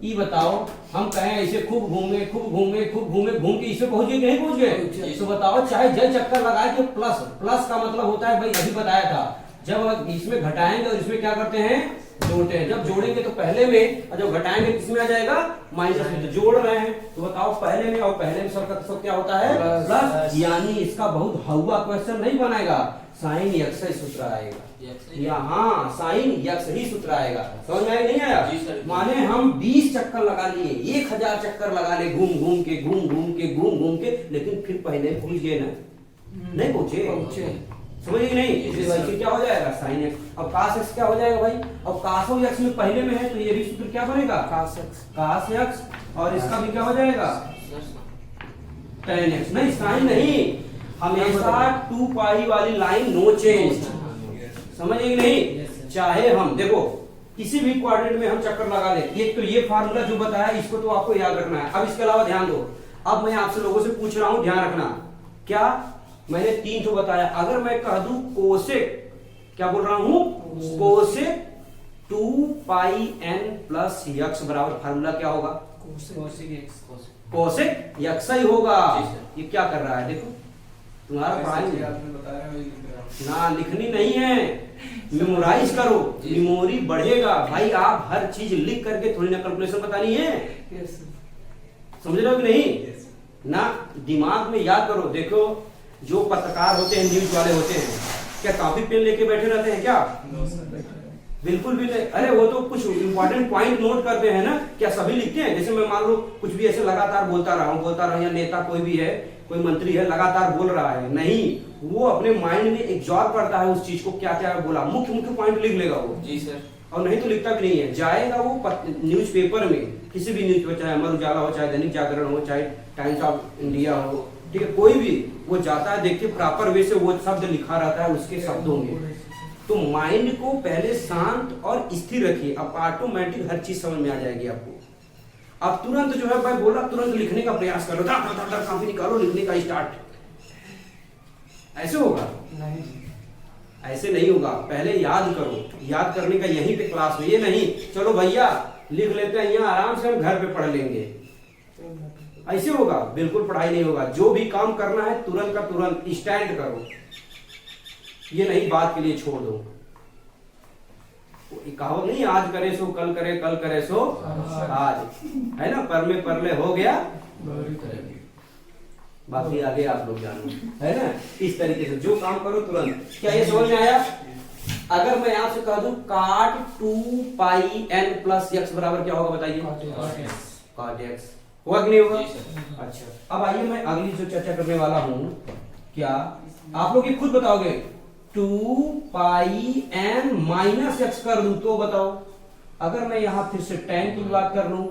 ये बताओ हम कहें ऐसे खूब घूमे खूब घूमे खूब घूमे, घूम के इसे पहुंच गए नहीं पहुंच गए, तो बताओ चाहे जल चक्कर लगाए तो प्लस, प्लस का मतलब होता है भाई अभी बताया था, जब इसमें घटाएंगे और इसमें क्या करते हैं जोड़ते हैं, जब जोड़ेंगे तो पहले में और जब घटाएंगे किसमें आ जाएगा माइनस में, तो जोड़ रहे हैं तो बताओ पहले में और पहले में सबका सब क्या होता है प्लस, यानी इसका बहुत हवा क्वेश्चन नहीं बनेगा, साइन यक्स ही सूत्र आएगा, यहाँ साइन यक्स ही सूत्र आएगा। समझ में आया नहीं आया? माने हम 20 चक्कर लगा लिए, 1000 चक्कर लगा ले घूम घूम के घूम घूम के घूम घूम के, लेकिन फिर पहले पहुंच गए ना, नहीं पहुंचे, समझ गए नहीं, इसलिए क्या हो जाएगा साइन एक्स। अब कास एक्स क्या हो जाएगा भाई, अब कासो एक्स में पहले में है तो ये भी सूत्र क्या बनेगा कास एक्स, और इसका भी क्या हो जाएगा tan x। नहीं साइन नहीं, हमेशा 2 पाई वाली लाइन नो चेंज, समझ गए नहीं, चाहे हम देखो किसी भी क्वाड्रेंट में हम चक्कर लगा ले, एक तो ये फार्मूला जो बताया इसको तो आपको याद रखना है। अब इसके अलावा ध्यान दो, अब मैं आपसे लोगों से पूछ रहा हूं, ध्यान रखना, क्या मैंने 3 तो बताया, अगर मैं कह दूं कोसेक, क्या बोल रहा हूं कोसेक 2 पाई n प्लस यक्स बराबर फार्मूला क्या होगा कोसेक यक्स ही होगा। ये क्या कर रहा है देखो, तुम्हारा पढ़ाई ना लिखनी नहीं है, मेमोराइज करो, मेमोरी बढ़ेगा भाई, आप हर चीज लिख करके थोड़ी ना कैलकुलेशन बतानी है, समझ रहे हो कि नहीं ना, दिमाग में याद करो। देखो जो पत्रकार होते हैं, न्यूज वाले होते हैं, क्या कॉपी पेन लेके बैठे रहते हैं क्या? बिल्कुल भी नहीं, अरे वो तो कुछ इंपॉर्टेंट पॉइंट नोट करते हैं ना, क्या सभी लिखते हैं? जैसे मैं मान लो कुछ भी ऐसे लगातार बोलता रहा या नेता कोई भी है, कोई मंत्री है लगातार बोल रहा है, नहीं, वो अपने माइंड में एब्जॉर्ब करता है उस चीज को, क्या क्या बोला, मुख्य मुख्य पॉइंट लिख लेगा वो। जी सर। और नहीं तो लिखता भी नहीं है, जाएगा वो न्यूज़पेपर में, किसी भी न्यूज, चाहे अमर उजाला हो, चाहे दैनिक जागरण हो, चाहे टाइम्स ऑफ इंडिया हो, ठीक है, कोई भी, वो जाता है, देखिए प्रॉपर वे से वो शब्द लिखा रहता है उसके शब्दों में। तो माइंड को पहले शांत और स्थिर रखिए, अब ऑटोमेटिक हर चीज समझ में आ जाएगी आपको। अब तुरंत जो है भाई बोला, तुरंत लिखने का प्रयास करो, काफी निकालो, लिखने का स्टार्ट, ऐसे होगा नहीं, ऐसे नहीं होगा, पहले याद करो, याद करने का यहीं पे क्लास में, ये नहीं चलो भैया लिख लेते हैं यहाँ आराम से हम घर पे पढ़ लेंगे, ऐसे होगा बिल्कुल, पढ़ाई नहीं होगा। जो भी काम करना है तुरंत का तुरंत स्टैंड करो, ये नहीं बात के लिए छोड़ दो। कहावत नहीं, आज करे सो कल करे, कल करे सो आज, है ना, पर में परले हो गया, बाकी आगे आप लोग जानो, है ना, इस तरीके से जो काम करो तुरंत। क्या ये समझ में आया? अगर मैं आपसे कह दूं काट 2 पाई n प्लस यक्स बराबर क्या होगा बताइए? काट x होगा कि नहीं होगा? अच्छा, अब आइए मैं अगली जो चर्चा करने वाला हूं, क्या आप लोग ये खुद बताओगे 2 पाई n माइनस x कर दूं तो बताओ, अगर मैं यहां फिर से tan की बात कर लूं,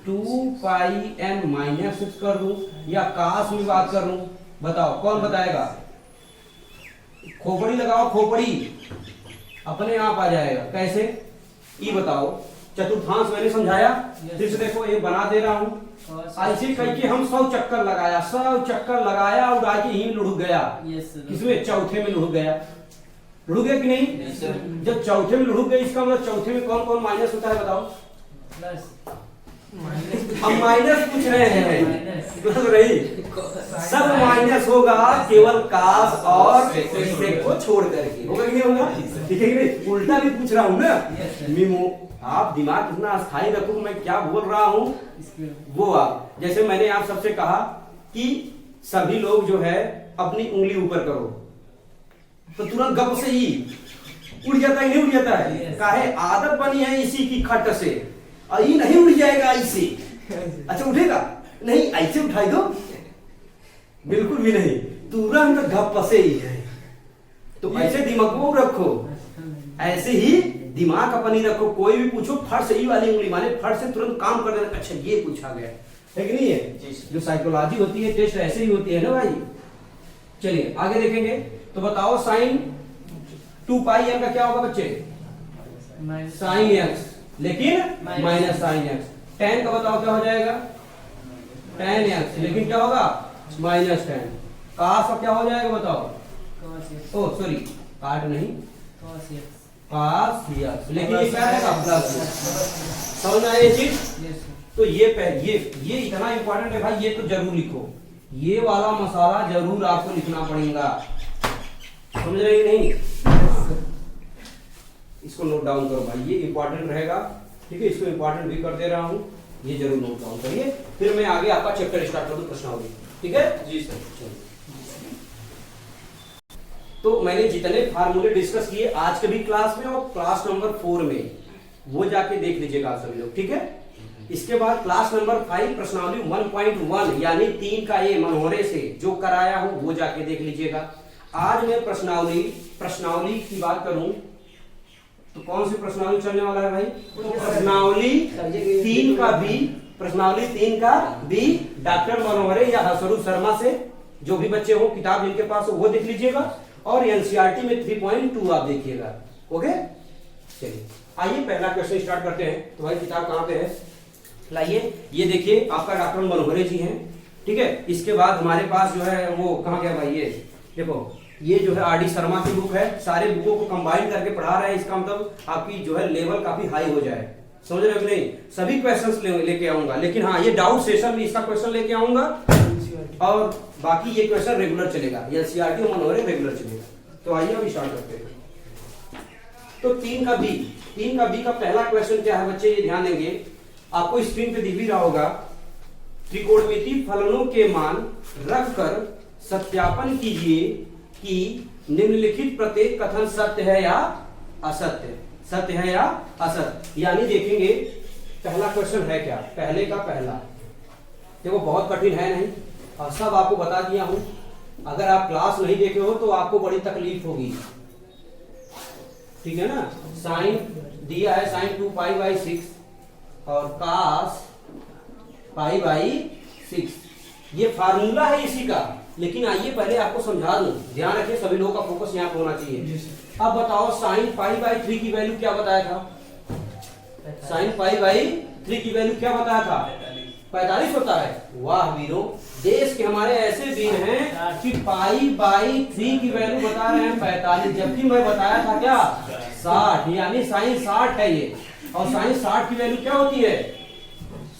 2 पाई n माइनस x कर दूं, या काश में बात कर लूं, बताओ कौन बताएगा? खोपड़ी लगाओ, खोपड़ी अपने आप आ जाएगा, कैसे ये बताओ? चतुर्थांश मैंने समझाया, फिर से देखो ये बना दे रहा हूं, ऐसे करके हम 100 चक्कर लगाया और आके ही लुढ़क गया, किसमें? चौथे में लुढ़क गया, लुढ़क गया कि नहीं? जब चौथे में लुढ़क गया, इसका मतलब चौथे में कौन कौन माइनस होता है बताओ? हम माइनस पूछ रहे हैं, रही सब माइनस होगा, केवल काश और सेक को छोड़ करके, होगा कि नहीं होगा? ठीक है कि नहीं? उल्टा भी पूछ रहा हूँ ना, मीमो, आप दिमाग इतना स्थायी रखो, मैं क्या बोल रहा हूँ वो आप, जैसे मैंने आप सबसे कहा कि सभी लोग जो है अपनी उंगली ऊपर करो, तो तुरंत गप से ही उड़ जाता है नहीं उड़ जाता है? Yes. काहे आदत बनी है इसी की खट से, और ये नहीं उड़ जाएगा ऐसे। अच्छा उठेगा नहीं, ऐसे उठाई दो, बिल्कुल भी नहीं, तुरंत घप से ही है। तो ऐसे दिमाग को रखो, ऐसे ही दिमाग अपनी रखो, कोई भी पूछो फट से ही वाली उंगली माने फट से तुरंत काम कर देना। अच्छा ये पूछा गया है कि नहीं है? जो साइकोलॉजी होती है टेस्ट ऐसे ही होती है ना भाई। चलिए आगे देखेंगे। तो बताओ साइन 2 पाई m का क्या होगा बच्चे? साइन x, लेकिन माइनस साइन x। tan का बताओ क्या हो जाएगा? tan x, लेकिन क्या होगा? Minus tan। cos का क्या हो जाएगा बताओ? ओ सॉरी, काट नहीं, cos x, लेकिन ये क्या रहेगा? प्लस। समझ में आया ये चीज? तो ये इतना इंपॉर्टेंट है भाई, ये तो जरूर लिखो, ये वाला मसाला जरूर आपको लिखना पड़ेगा। समझ रहे हैं नहीं? इसको नोट डाउन करो भाई, ये इंपॉर्टेंट रहेगा, ठीक है? इसको इंपॉर्टेंट भी कर दे रहा हूं, ये जरूर नोट डाउन करिए, फिर मैं आगे आपका चैप्टर स्टार्ट कर दूं प्रश्नावली, ठीक है? जी सर। चलिए, तो मैंने जितने फार्मूले डिस्कस किए आज के भी क्लास में और क्लास नंबर 4 में, वो जाके देख लीजिएगा आप सभी लोग, ठीक है? इसके बाद क्लास नंबर 5 प्रश्नावली 1.1 यानी 3 का ए मनोहरे से जो कराया हूं वो जाके देख लीजिएगा। आज मैं प्रश्नावली की बात करूं तो कौन सी प्रश्नावली चलने वाला है भाई? तो प्रश्नावली 3 का बी, प्रश्नावली 3 का बी डॉक्टर मनोहरे या हसरू शर्मा से, जो भी बच्चे हो किताब जिनके पास हो वो देख लीजिएगा, और एनसीईआरटी में 3.2 आप देखिएगा। ओके चलिए आइए पहला क्वेश्चन स्टार्ट करते हैं। तो भाई किताब कहाँ पे है? लाइए, ये देखिए आपका डॉक्टर मनोहरे जी हैं, ठीक है? इसके बाद हमारे पास जो है वो कहाँ गया भाई? ये देखो, ये जो है आरडी शर्मा की बुक है, सारे बुकों को कंबाइन करके पढ़ा रहे हैं, इसका मतलब आपकी जो है लेवल काफी हाई हो जाए। समझ रहे हो कि नहीं? सभी क्वेश्चंस लेके आऊंगा, लेकिन हाँ ये डाउट सेशन में इसका क्वेश्चन लेके आऊंगा, और बाकी ये क्वेश्चन रेगुलर चलेगा, एनसीईआरटी और मनोहरे रेगुलर चलेगा। तो आइए अब स्टार्ट करते हैं। तो 3 का बी का पहला क्वेश्चन क्या है बच्चे? ये ध्यान देंगे, आपको स्क्रीन पे दिख भी रहा होगा। त्रिकोणमिति फलनों के मान रखकर सत्यापन कीजिए कि निम्नलिखित प्रत्येक कथन सत्य है या असत्य, सत्य है या असत्य। यानी देखेंगे पहला क्वेश्चन है क्या, पहले का पहला, देखो बहुत कठिन है नहीं, और सब आपको बता दिया हूं। अगर आप क्लास नहीं देखे हो तो आपको बड़ी तकलीफ होगी, ठीक है ना? साइन दिया है, साइन 2 पाई बाई 6 और cos पाई बाई 6, ये फार्मूला है इसी का। लेकिन आइए पहले आपको समझा दूं, ध्यान रखिए सभी लोगों का फोकस यहाँ पे होना चाहिए। अब बताओ साइन पाई बाई 3 की वैल्यू क्या बताया था? साइन पाई बाई 3 की वैल्यू क्या बताया था? 45 होता है। वाह वीरों, देश के हमारे ऐसे वीर हैं कि पाई बाई 3 की वैल्यू बता रहे हैं 45, जबकि मैं बताया था क्या 60, यानी साइन 60 है ये। और साइन 60 की वैल्यू क्या होती है?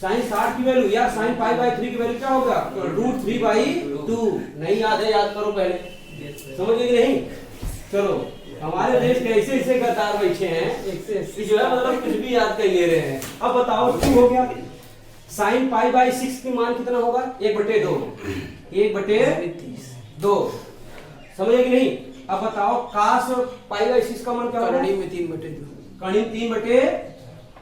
साइन 60 की वैल्यू यार साइन पाई बाई 3 की वैल्यू क्या होगा? √3/2। नहीं याद है? याद करो पहले, समझ गए नहीं? चलो, हमारे देश के ऐसे ऐसे गद्दार बैठे हैं कि जो है मतलब कुछ भी याद कर ले रहे हैं। अब बताओ 2 हो गया, साइन पाई बाई 6 की मान कितना होगा? 1/2, 1/2। समझे कि नहीं? अब बताओ cos पाई बाई 6 का मान क्या होगा? कड़ी में 3/2, कड़ी 3/।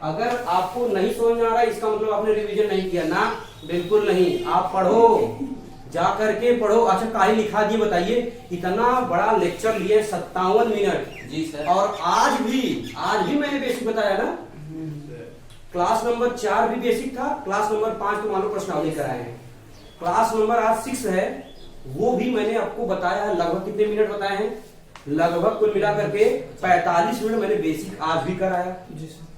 अगर आपको नहीं समझ में आ रहा है इसका मतलब आपने रिवीजन नहीं किया ना, बिल्कुल नहीं, आप पढ़ो, जा करके पढ़ो। अच्छा काहे लिखा दिए बताइए? इतना बड़ा लेक्चर लिए 57 मिनट जी सर। और आज भी मैंने बेसिक बताया ना। क्लास नंबर 4 भी बेसिक था, क्लास नंबर 5 तो मान लो प्रश्नावली कराए हैं, क्लास नंबर आज 6 है, वो भी मैंने आपको बताया है। लगभग कितने मिनट बताए हैं? लगभग कुल मिला करके 45 मिनट मैंने बेसिक आज भी कराया।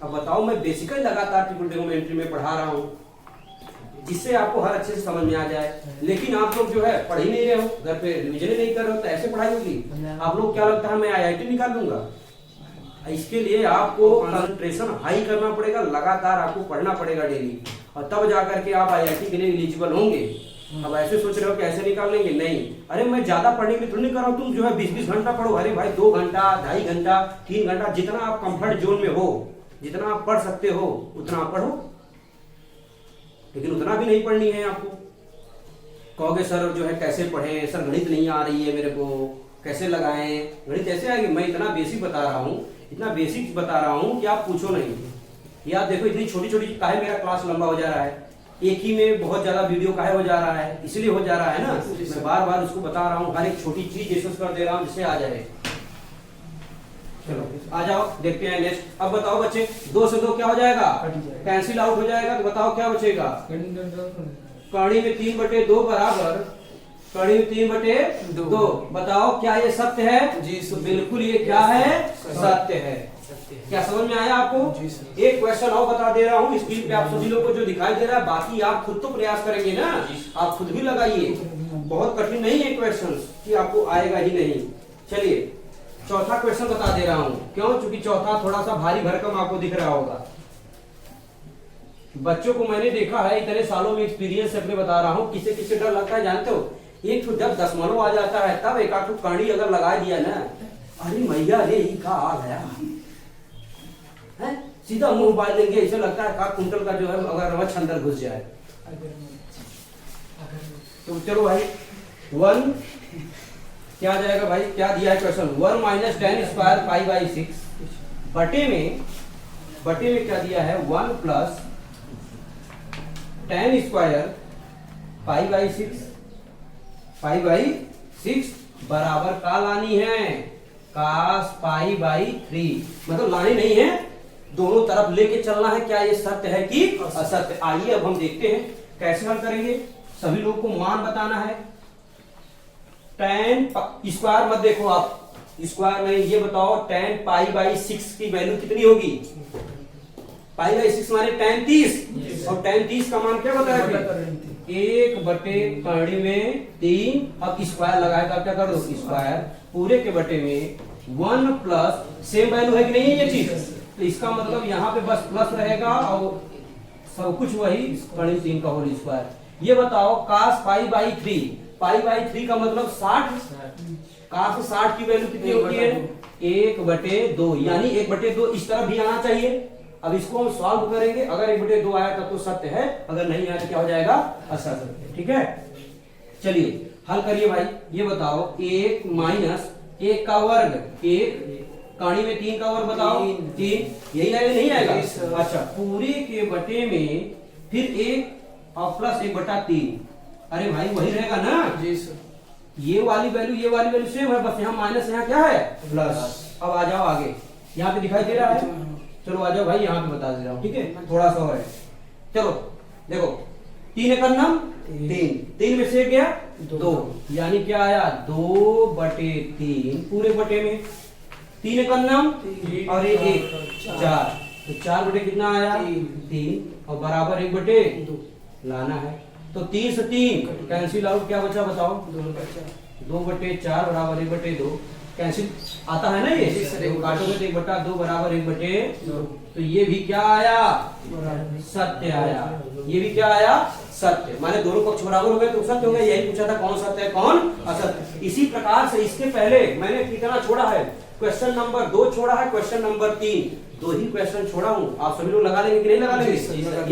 अब बताओ, मैं बेसिक ही लगातार ट्रिपल ट्रिगोनोमेट्री में पढ़ा रहा हूँ, जिससे आपको हर अच्छे से समझ में आ जाए। लेकिन आप लोग जो है पढ़ ही नहीं रहे हो, घर पे रिविजन नहीं कर रहे हो, तो ऐसे पढ़ाई होगी? आप लोग क्या लगता है मैं IIT निकाल लूंगा? इसके लिए आपको कंसंट्रेशन हाई करना पड़ेगा, लगातार आपको पढ़ना पड़ेगा डेली, और तब जाकर के आप IIT के लिए एलिजिबल होंगे। अब ऐसे सोच रहे हो कैसे निकाल लेंगे? नहीं, अरे मैं ज्यादा पढ़ने के लिए थोड़ी नहीं कर रहा हूँ, तुम जो है 20-20 घंटा पढ़ो। अरे भाई 2 घंटा, 2.5 घंटा, 3 घंटा, जितना आप कंफर्ट जोन में हो, जितना आप पढ़ सकते हो उतना आप पढ़ो, लेकिन उतना भी नहीं पढ़नी है आपको। कहोगे सर जो है कैसे पढ़े, सर गणित नहीं आ रही है मेरे को, कैसे लगाएं, गणित ऐसे आएगी। मैं इतना बेसिक बता रहा हूँ, इतना बेसिक बता रहा हूँ कि आप पूछो नहीं। ये आप देखो इतनी छोटी छोटी काहे मेरा क्लास लंबा हो जा रहा है, एक ही में बहुत ज्यादा वीडियो काहे हो जा रहा है, इसलिए हो जा रहा है ना। मैं बार बार उसको बता रहा हूँ, हर एक छोटी चीज डिस्कस कर दे रहा हूँ जिससे आ जाए। चलो आ जाओ देखते हैं नेक्स्ट। अब बताओ बच्चे, 2 से 2 क्या हो जाएगा, कैंसिल आउट हो जाएगा। तो बताओ क्या बचेगा, कड़ी में 3/2 बराबर कड़ी में 3/2। बताओ क्या ये सत्य है जी। तो बिल्कुल ये क्या है, सत्य है। क्या समझ में आया आपको जी सर। एक क्वेश्चन और बता दे रहा हूँ स्क्रीन पे आप सभी लोगों को जो दिखाई दे रहा है, बाकी आप खुद तो प्रयास करेंगे ना, आप खुद भी लगाइए। बहुत कठिन नहीं है क्वेश्चन कि आपको आएगा ही नहीं। चलिए चौथा क्वेश्चन बता दे रहा हूँ, क्यों, क्योंकि चौथा थोड़ा सा भारी भरकम आपको दिख रहा होगा। बच्चों को मैंने देखा है, इतने सालों में एक्सपीरियंस से अपने बता रहा हूँ, किसे किसे डर लगता है जानते हो, एक तो जब दशमलव आ जाता है तब एक आध कड़ी अगर लगा दिया ना, अरे मैया रे ही का आ गया है, सीधा मुंह बांध लेंगे। ऐसा लगता है का कुंटल का जो है अगर रमच अंदर घुस जाए। तो चलो भाई 1 क्या आ जाएगा भाई, क्या दिया है क्वेश्चन, 1 - 10² π/6 बटे में क्या दिया है, 1 + 10² π/6 बराबर का लानी है, cos π/3। मतलब लानी नहीं है, दोनों तरफ लेके चलना है। क्या ये सत्य है कि असत्य। आइए अब हम देखते हैं कैसे हल करेंगे। सभी लोग को मान बताना है। tan स्क्वायर मत देखो आप, स्क्वायर नहीं, ये बताओ tan π/6 की वैल्यू कितनी होगी, π/6 माने tan 30 और tan 30 का मान क्या बताया, 1/3 में 3। अब स्क्वायर लगाएगा क्या कर दो, स्क्वायर पूरे के बटे में 1 + सेम वैल्यू है कि नहीं है ये चीज, तो इसका मतलब यहाँ पे बस प्लस रहेगा और सब कुछ वही कड़ी 3 का होल स्क्वायर। ये बताओ cos π/3 का मतलब 60, cos 60 की वैल्यू कितनी होती है, 1/2, यानी 1/2 इस तरफ भी आना चाहिए। अब इसको हम सॉल्व करेंगे, अगर 1/2 आया तब तो सत्य है, अगर नहीं आया तो क्या हो जाएगा, असत्य। ठीक है, चलिए हल करिए भाई। ये बताओ 1 - 1 का वर्ग, 1 कड़ी में 3 का वर्ग बताओ 3, यही आएगा नहीं आएगा। अच्छा पूरे के बटे में फिर 1 और प्लस 1/3, अरे भाई वही रहेगा ना जी सर। ये वाली वैल्यू सेम है, बस यहाँ माइनस, यहाँ क्या है प्लस। अब आ जाओ आगे, यहाँ पे दिखाई दे रहा है, चलो आ जाओ भाई यहाँ पे बता दे रहा हूँ। ठीक है, थोड़ा सा और है। चलो देखो 3 एकड़ नाम 3 में से गया 2, यानी क्या आया 2/3 पूरे बटे में 3 एकड़ नाम और 1 4, तो 4 बटे कितना आया 3 और बराबर 1/2 लाना है। तो 3 से 3 कैंसिल आउट, क्या बचा बताओ, 2/4 बराबर 1/2 कैंसिल आता है ना ये, काटोगे तो 1/2 बराबर 1/2, तो ये भी क्या आया, सत्य आया। ये भी क्या आया, सत्य। माने दोनों पक्ष बराबर हो गए तो सत्य हो गए। यही पूछा था कौन सत्य है कौन असत्य। इसी प्रकार से इसके पहले मैंने कितना छोड़ा है, क्वेश्चन नंबर 2 छोड़ा है, क्वेश्चन नंबर 3, 2 ही क्वेश्चन छोड़ा हूँ। आप सभी लोग लगा लेंगे कि नहीं लगा लेंगे,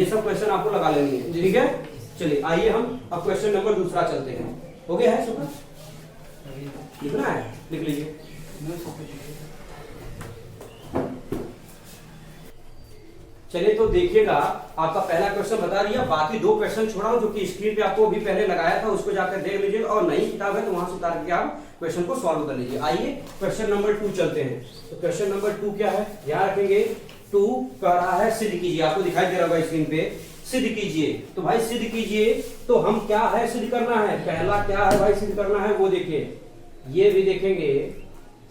ये सब क्वेश्चन आपको लगा लेंगे। ठीक है, चलिए आइए हम अब क्वेश्चन नंबर 2 चलते हैं। हो गया है सब लिखना है, लिख लीजिए। चलिए तो देखिएगा, आपका पहला क्वेश्चन बता दिया, बाकी 2 क्वेश्चन छोड़ा हूं जो कि स्क्रीन पे आपको अभी पहले लगाया था, उसको जाकर देख लीजिए, और नई किताब है तो वहां से उतार के आप क्वेश्चन को सॉल्व कर लीजिए। आइए क्वेश्चन नंबर 2 चलते हैं। तो क्वेश्चन नंबर 2 क्या है, ध्यान रखेंगे, 2 कह रहा है सिद्ध कीजिए, आपको दिखाई दे रहा होगा स्क्रीन पे, सिद्ध कीजिए। तो भाई सिद्ध कीजिए, तो हम क्या है सिद्ध करना है, पहला क्या है भाई सिद्ध करना है वो देखिए, ये भी देखेंगे,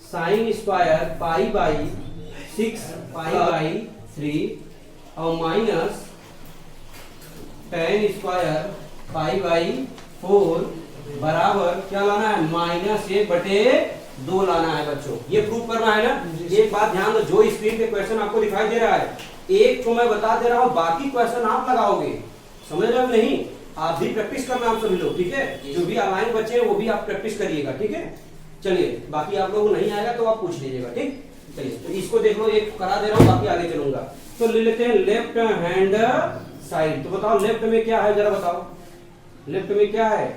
sin स्क्वायर π/6 π/3 और माइनस tan स्क्वायर π/4 बराबर क्या लाना है, -1/2 लाना है बच्चों। ये प्रूव करना है ना। एक बात ध्यान दो, जो स्क्रीन पे क्वेश्चन आपको दिखाई दे रहा है, एक तो मैं बता दे रहा हूं, बाकी क्वेश्चन आप लगाओगे, समझ रहे हो नहीं, आप भी प्रैक्टिस करना आप सभी लोग। ठीक है, जो भी ऑनलाइन बच्चे हैं वो भी आप प्रैक्टिस करिएगा। ठीक है, चलिए बाकी आप लोगों को नहीं आएगा तो आप पूछ लीजिएगा। ठीक, चलिए तो इसको देख लो, एक करा दे रहा हूं, बाकी आगे चलूंगा। तो ले लेते हैं लेफ्ट हैंड साइड। तो बताओ लेफ्ट में क्या है, जरा बताओ लेफ्ट में क्या है,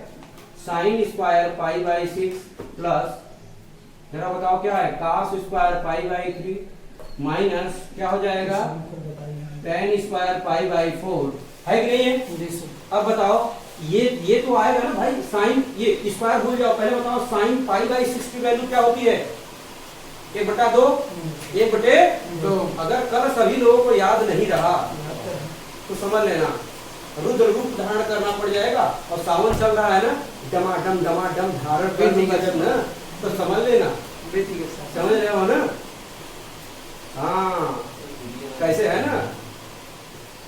sin स्क्वायर π/6 प्लस जरा बताओ क्या है, cos square pi by 3 minus क्या हो जाएगा, tan स्क्वायर पाई बाई 4 है कि नहीं है। जी सर। अब बताओ ये तो आएगा ना भाई, साइन ये स्क्वायर भूल जाओ, पहले बताओ साइन पाई बाई 6 की वैल्यू क्या होती है, 1/2 1/2। अगर कल सभी लोगों को याद नहीं रहा तो समझ लेना रुद्र रूप धारण करना पड़ जाएगा, और सावन चल रहा है ना, डमाडम धारण कर दूंगा जब ना, तो समझ लेना, समझ रहे हो ना। हाँ कैसे है ना,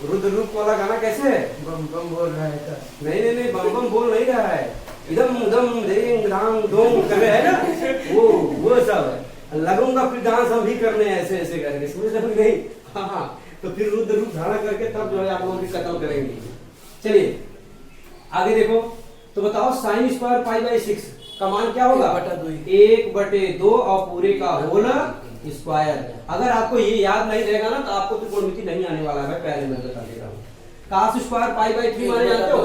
रुद्र रूप वाला गाना कैसे है, बम बम बोल रहा है था। नहीं बम बम बोल नहीं रहा है, इदम उदम रेंग रांग दोंग कर रहे है ना, वो सब है। लगूंगा फिर डांस हम भी करने ऐसे ऐसे करके, समझ रहे हो नहीं। हाँ तो फिर रुद्र रूप धारण करके तब जो है आप लोगों की कत्ल करेंगे। चलिए आगे देखो, तो बताओ साइन स्क्वायर पाई बाई 6 का मान क्या होगा, 1/2 और पूरे का होल स्क्वायर। अगर आपको ये याद नहीं रहेगा ना तो आपको त्रिकोणमिति नहीं आने वाला है, पहले मैं बता दे रहा हूँ। cos स्क्वायर पाई बाई 3 माने जानते हो,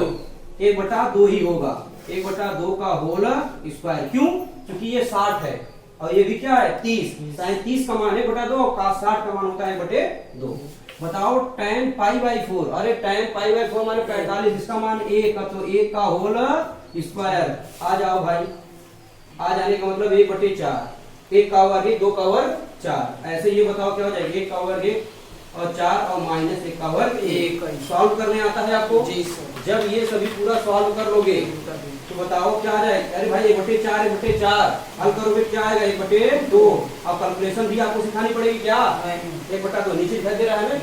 1/2 ही होगा, 1/2 का होल स्क्वायर। क्यों, क्योंकि ये 60 है और ये भी क्या है 30, साइन 30 का मान है 1/2 और cos 60 का मान होता है 1/2। बताओ tan पाई बाई 4, अरे tan पाई बाई 4 माने 45, इसका मान 1 का, तो 1 का होल स्क्वायर। आ जाओ भाई, आ जाने का मतलब 1/4, 1 का वर्ग 1, 2 का वर्ग 4, ऐसे ये बताओ क्या हो जाएगा, 1 का वर्ग 1 और 4 और माइनस 1 का वर्ग 1। सॉल्व करने आता है आपको, जी सर। जब ये सभी पूरा सॉल्व कर लोगे तो बताओ क्या आ जाएगा, अरे भाई 1/4 1/4 हल करोगे क्या आएगा, 1/2। अब कैलकुलेशन भी आपको सिखानी पड़ेगी क्या, 1/2 नीचे दिखाई दे रहा है ना,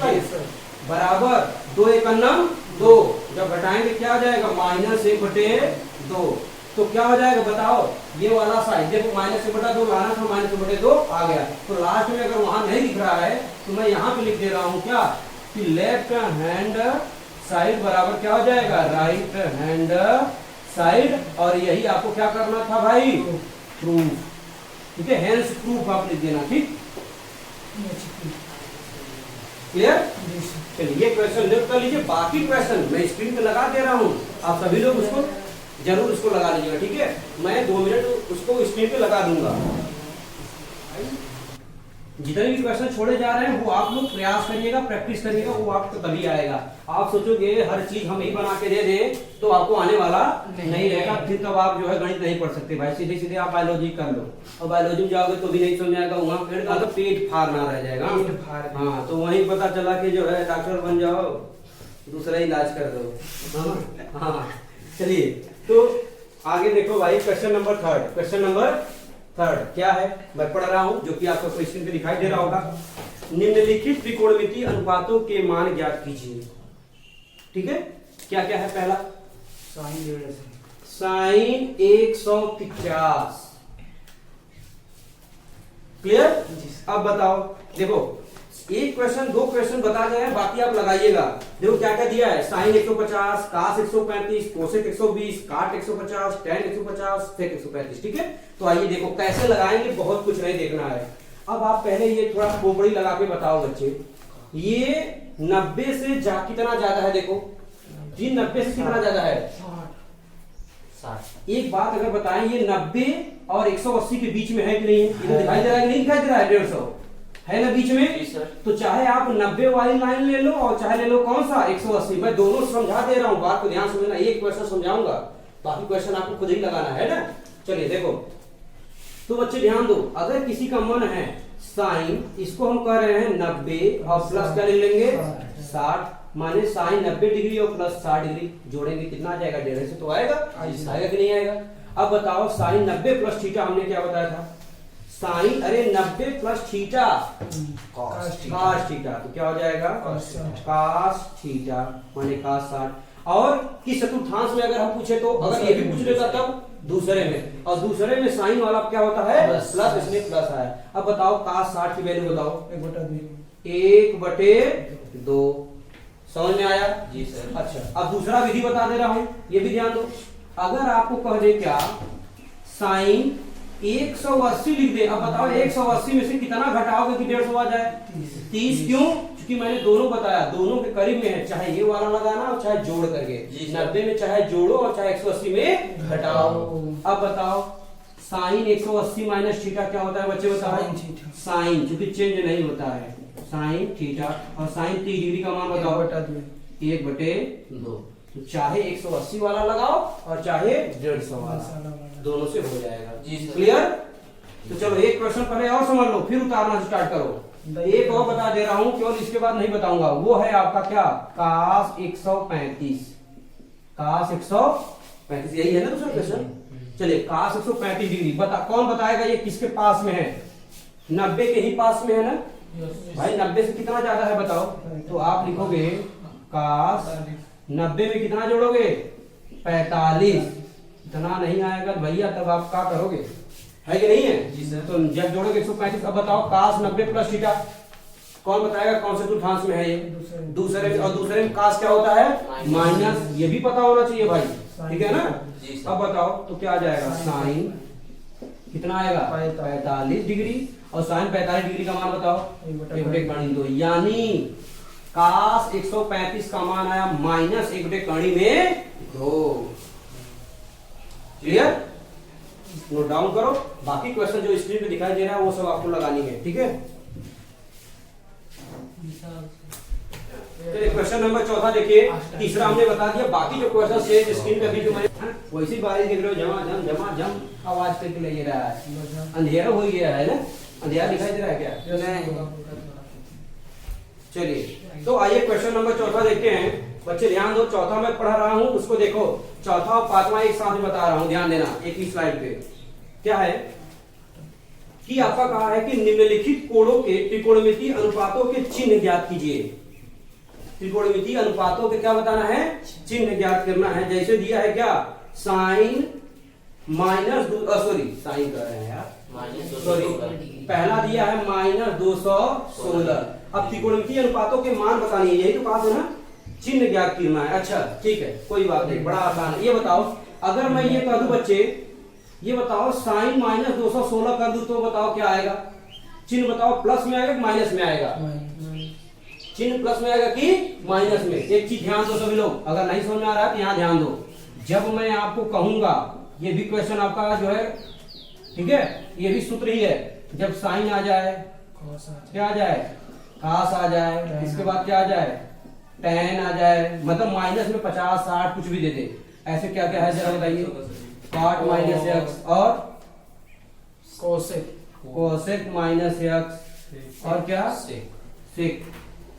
बराबर 2 1 2, जब घटाएंगे क्या आ जाएगा, -1/2। तो क्या हो जाएगा बताओ, ये वाला साइड देखो, -1/2 लाना था, -1/2 आ गया। तो लास्ट में अगर वहां नहीं दिख रहा है तो मैं यहाँ पे लिख दे रहा हूँ क्या, कि लेफ्ट हैंड साइड बराबर क्या हो जाएगा, राइट हैंड साइड। और यही आपको क्या करना था भाई, प्रूफ, ठीक है, हेंस प्रूफ आप लिख देना, ठीक क्लियर। चलिए ये क्वेश्चन नोट कर लीजिए, बाकी क्वेश्चन मैं स्क्रीन पे लगा दे रहा हूँ, आप सभी लोग उसको जरूर उसको लगा लीजिएगा, ठीक है। मैं 2 मिनट उसको स्क्रीन पे लगा दूंगा। जितने भी क्वेश्चन छोड़े जा रहे हैं वो आप लोग प्रयास करिएगा, प्रैक्टिस करिएगा, वो आपको तभी आएगा। आप सोचोगे हर चीज हम ही बना के दे दें तो आपको आने वाला नहीं रहेगा, फिर तब आप जो है गणित नहीं पढ़ सकते भाई। सीधे सीधे आप बायोलॉजी कर लो, और बायोलॉजी में जाओगे तो भी नहीं समझ आएगा, वहाँ पेट फाड़ना रह जाएगा। हाँ तो वहीं पता चला कि जो है डॉक्टर बन जाओ, दूसरा इलाज कर दो। हाँ चलिए तो आगे देखो भाई, क्वेश्चन नंबर 3, क्वेश्चन नंबर 3 क्या है मैं पढ़ रहा हूं, जो कि आपको क्वेश्चन पे दिखाई दे रहा होगा। निम्नलिखित त्रिकोणमिति अनुपातों के मान ज्ञात कीजिए, ठीक है। क्या क्या है, पहला साइन 150, क्लियर। अब बताओ, देखो एक क्वेश्चन 2 क्वेश्चन बता गए हैं, बाकी आप लगाइएगा। देखो क्या क्या दिया है, साइन 150, कास 135, कोसेक 120, काट 150, tan 150, सेक 135, ठीक है। तो आइए देखो कैसे लगाएंगे, बहुत कुछ नहीं देखना है। अब आप पहले ये थोड़ा खोपड़ी लगा के बताओ बच्चे, ये 90 से कितना ज्यादा है, देखो जी 90 से कितना ज्यादा है, 60। एक बात अगर बताएं, ये 90 और 180 के बीच में है कि नहीं है, इधर दिखाई दे रहा है कि नहीं दिखाई दे रहा है, 150 है ना बीच में। तो चाहे आप 90 वाली लाइन ले लो और चाहे ले लो कौन सा 180, मैं दोनों समझा दे रहा हूं, बात को ध्यान समझना। एक क्वेश्चन समझाऊंगा, बाकी क्वेश्चन आपको खुद ही लगाना है ना। चलिए देखो, तो बच्चे ध्यान दो, अगर किसी का मन है साइन, इसको हम कह रहे हैं 90 और प्लस क्या ले लेंगे 60, माने साइन 90 डिग्री और प्लस 60 डिग्री जोड़ेंगे कितना आ जाएगा, 150 से तो आएगा कि नहीं आएगा। अब बताओ साइन 90 प्लस थीटा हमने क्या बताया था, साइन अरे 90 प्लस थीटा कॉस थीटा, तो क्या हो जाएगा कॉस थीटा माने कॉस 60। और किस चतुर्थांश में अगर हम पूछे तो, अगर ये भी पूछ लेता तब दूसरे में, और दूसरे में साइन वाला क्या होता है प्लस, इसमें प्लस आया। अब बताओ cos 60 की वैल्यू बताओ, 1/2 समझ में आया जी सर। अच्छा अब दूसरा विधि बता दे रहा हूं, ये भी ध्यान दो। अगर आपको कह दे क्या साइन 180 लिख दे, अब बताओ 180 में से कितना घटाओगे कि 150 आ जाए, 30। क्यों, क्योंकि मैंने दोनों बताया, दोनों के करीब में है, चाहे ये वाला लगाना और चाहे जोड़ करके 90 में चाहे जोड़ो और चाहे 180 में घटाओ। अब बताओ साइन 180 माइनस थीटा क्या होता है बच्चे बताओ? Sine theta. साइन क्योंकि चेंज नहीं होता है, साइन थीटा। और साइन 30 डिग्री का मान बताओ? 1/2। तो चाहे 180 वाला लगाओ और चाहे 150 वाला, दोनों से हो जाएगा। जी सर। क्लियर? तो चलो एक क्वेश्चन पहले और समझ लो, फिर उतारना स्टार्ट करो। एक और बता दे रहा हूं, केवल इसके बाद नहीं बताऊंगा। वो है आपका क्या? cos 135। cos 135 यही है ना दूसरा क्वेश्चन? चलिए cos 135 डिग्री बता, कौन बताएगा ये किसके पास में है? 90 के ही पास में है ना भाई। 90 से कितना ज्यादा है बताओ? तो आप लिखोगे cos 90 में कितना जोड़ोगे? 45। इतना नहीं आएगा भैया तब आप क्या करोगे? है कि नहीं है? जी सर। तो जब जोड़ोगे 135। अब बताओ cos 90 प्लस थीटा, कौन बताएगा कौन से चतुर्थांश में है ये? दूसरे में। और दूसरे में cos क्या होता है? माइनस। ये भी पता होना चाहिए भाई, ठीक है ना? जी सर। अब बताओ तो क्या आ जाएगा? साइन कितना आएगा? 45 डिग्री। और साइन 45 डिग्री का मान बताओ? 1/2। यानी cos 135 का मान आया -1/2। क्लियर? नोट डाउन करो। बाकी क्वेश्चन जो स्क्रीन पे दिखाई दे रहा है वो सब आपको लगानी है, ठीक है? चलिए क्वेश्चन नंबर 14 देखिए। तीसरा हमने बता दिया, बाकी जो क्वेश्चन है स्क्रीन पे अभी जो मैंने वैसी बारिश देख रहे हो, झमाझम आवाज करके ले रहा है। अंधेरा हो गया है ना? अंधेरा दिखाई दे रहा है क्या? चलिए तो आइए क्वेश्चन नंबर 14 देखते हैं। बच्चे ध्यान दो, चौथा मैं पढ़ा रहा हूं उसको देखो। चौथा और पांचवा एक साथ में बता रहा हूं, ध्यान देना। एक ही स्लाइड पे क्या है कि आपका कहा है कि निम्नलिखित कोणों के त्रिकोणमितीय अनुपातों के चिन्ह ज्ञात कीजिए। त्रिकोणमितीय अनुपातों के क्या बताना है? चिन्ह ज्ञात करना है। जैसे दिया है क्या? साइन माइनस साइन कर रहे हैं यार, सॉरी, पहला दिया है -216। अब त्रिकोणमितीय अनुपातों के मान बतानी है, यही तो कहा था ना, चिन्ह ज्ञात करना है। अच्छा ठीक है, कोई बात नहीं, बड़ा आसान है। ये बताओ, अगर मैं ये कह दूं बच्चे, ये बताओ साइन -216 कर दूं तो बताओ क्या आएगा? चिन्ह बताओ, प्लस में आएगा कि माइनस में आएगा? चिन्ह प्लस में आएगा कि माइनस में? एक चीज ध्यान दो सभी लोग, अगर नहीं समझ में आ रहा है तो यहाँ ध्यान दो। जब मैं आपको कहूंगा, ये भी क्वेश्चन आपका जो है, ठीक है, ये भी सूत्र ही है। जब साइन आ जाए, क्या आ जाए? cos आ जाए, इसके बाद क्या आ जाए? tan आ जाए, मतलब माइनस में 50 60 कुछ भी दे दे। ऐसे क्या क्या है जरा बताइए? cot माइनस एक्स और कोसेक माइनस एक्स और क्या? सेक।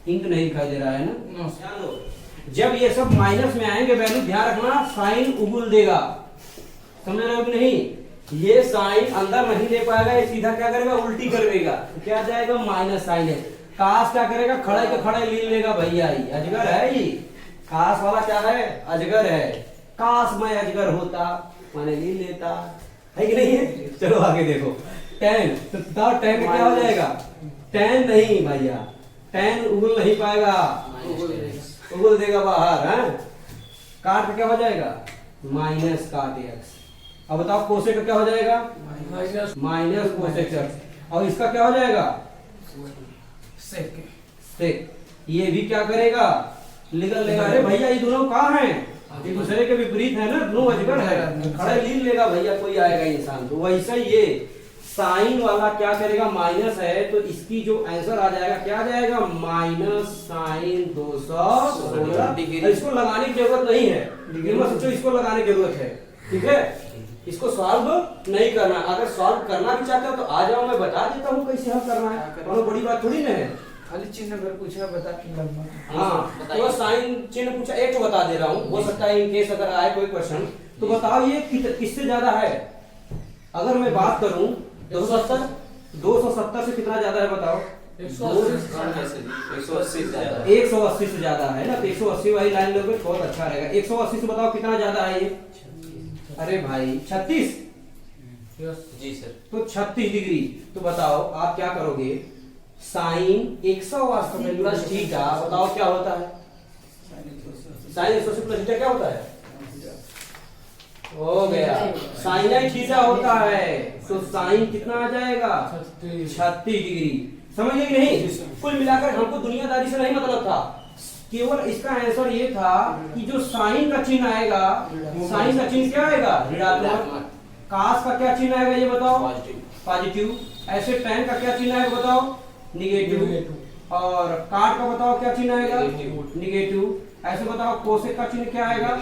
इंक नहीं दिखाई दे रहा है ना? ध्यान दो, जब ये सब माइनस में आएंगे वैल्यू, ध्यान रखना साइन उगुल देगा। समझ रहे हो कि नहीं? ये साइन अंदर नहीं ले पाएगा, ये सीधा क्या करेगा? उल्टी कर देगा। क्या जाएगा? माइनस साइन है। कास क्या करेगा? खड़े के खड़े लीन लेगा भैया, ही अजगर है ये। कास वाला क्या है? अजगर है। काश मैं अजगर होता, मैंने लीन लेता, है कि नहीं है? चलो आगे देखो। टेन, तो बताओ टेन क्या हो जाएगा? टेन नहीं भैया, टेन उगल नहीं पाएगा, उगल देगा बाहर। है काट का क्या हो जाएगा? माइनस काट एक्स। अब बताओ कोसेक का क्या हो जाएगा? Minus cosec x. और इसका क्या हो जाएगा? सेक। ये भी क्या करेगा? निकल लेगा। अरे भैया ये दोनों कहाँ हैं? एक दूसरे के विपरीत है ना, दोनों अजगर है, खड़े लीन लेगा भैया, कोई आएगा इंसान। तो वैसा ये साइन वाला क्या करेगा? माइनस है, तो इसकी जो आंसर आ जाएगा क्या आ जाएगा? Minus sine 216। इसको लगाने की जरूरत नहीं है, लेकिन सोचो इसको लगाने की जरूरत है, ठीक है? इसको सॉल्व नहीं करना। अगर सॉल्व करना भी चाहते हो तो आ जाओ, मैं बता देता हूँ कैसे हल करना है, कोनो बड़ी बात थोड़ी ना है। खाली चिन्ह अगर पूछा बता के हाँ, तो साइन चिन्ह पूछा, एक तो बता दे रहा हूँ, हो सकता है इन केस अगर आए कोई क्वेश्चन। तो बताओ ये किससे ज्यादा है? अगर मैं बात करूं 270 से कितना ज्यादा है बताओ? 180 से ज्यादा है ना, तो 180 वाली लाइन लोगे बहुत अच्छा रहेगा। 180 से बताओ कितना ज्यादा है ये? अरे भाई 36। जी सर। तो 36 डिग्री। तो बताओ आप क्या करोगे? साइन 180 प्लस थीटा, बताओ क्या होता है? साइन 180 प्लस थीटा क्या होता है? हो गया, साइन थीटा होता है। तो साइन कितना आ जाएगा? 36 डिग्री। समझ गए कि नहीं? कुल मिलाकर हमको दुनियादारी से नहीं मतलब था, केवल इसका आंसर ये था कि जो साइन का चिन्ह आएगा, साइन का चिन्ह क्या आएगा? ऋणात्मक। कास का क्या चिन्ह आएगा ये बताओ? पॉजिटिव। पॉजिटिव। ऐसे tan का क्या चिन्ह आएगा बताओ? निगेटिव। और काट का बताओ क्या चिन्ह आएगा? निगेटिव। ऐसे बताओ कोसेक का चिन्ह क्या आएगा?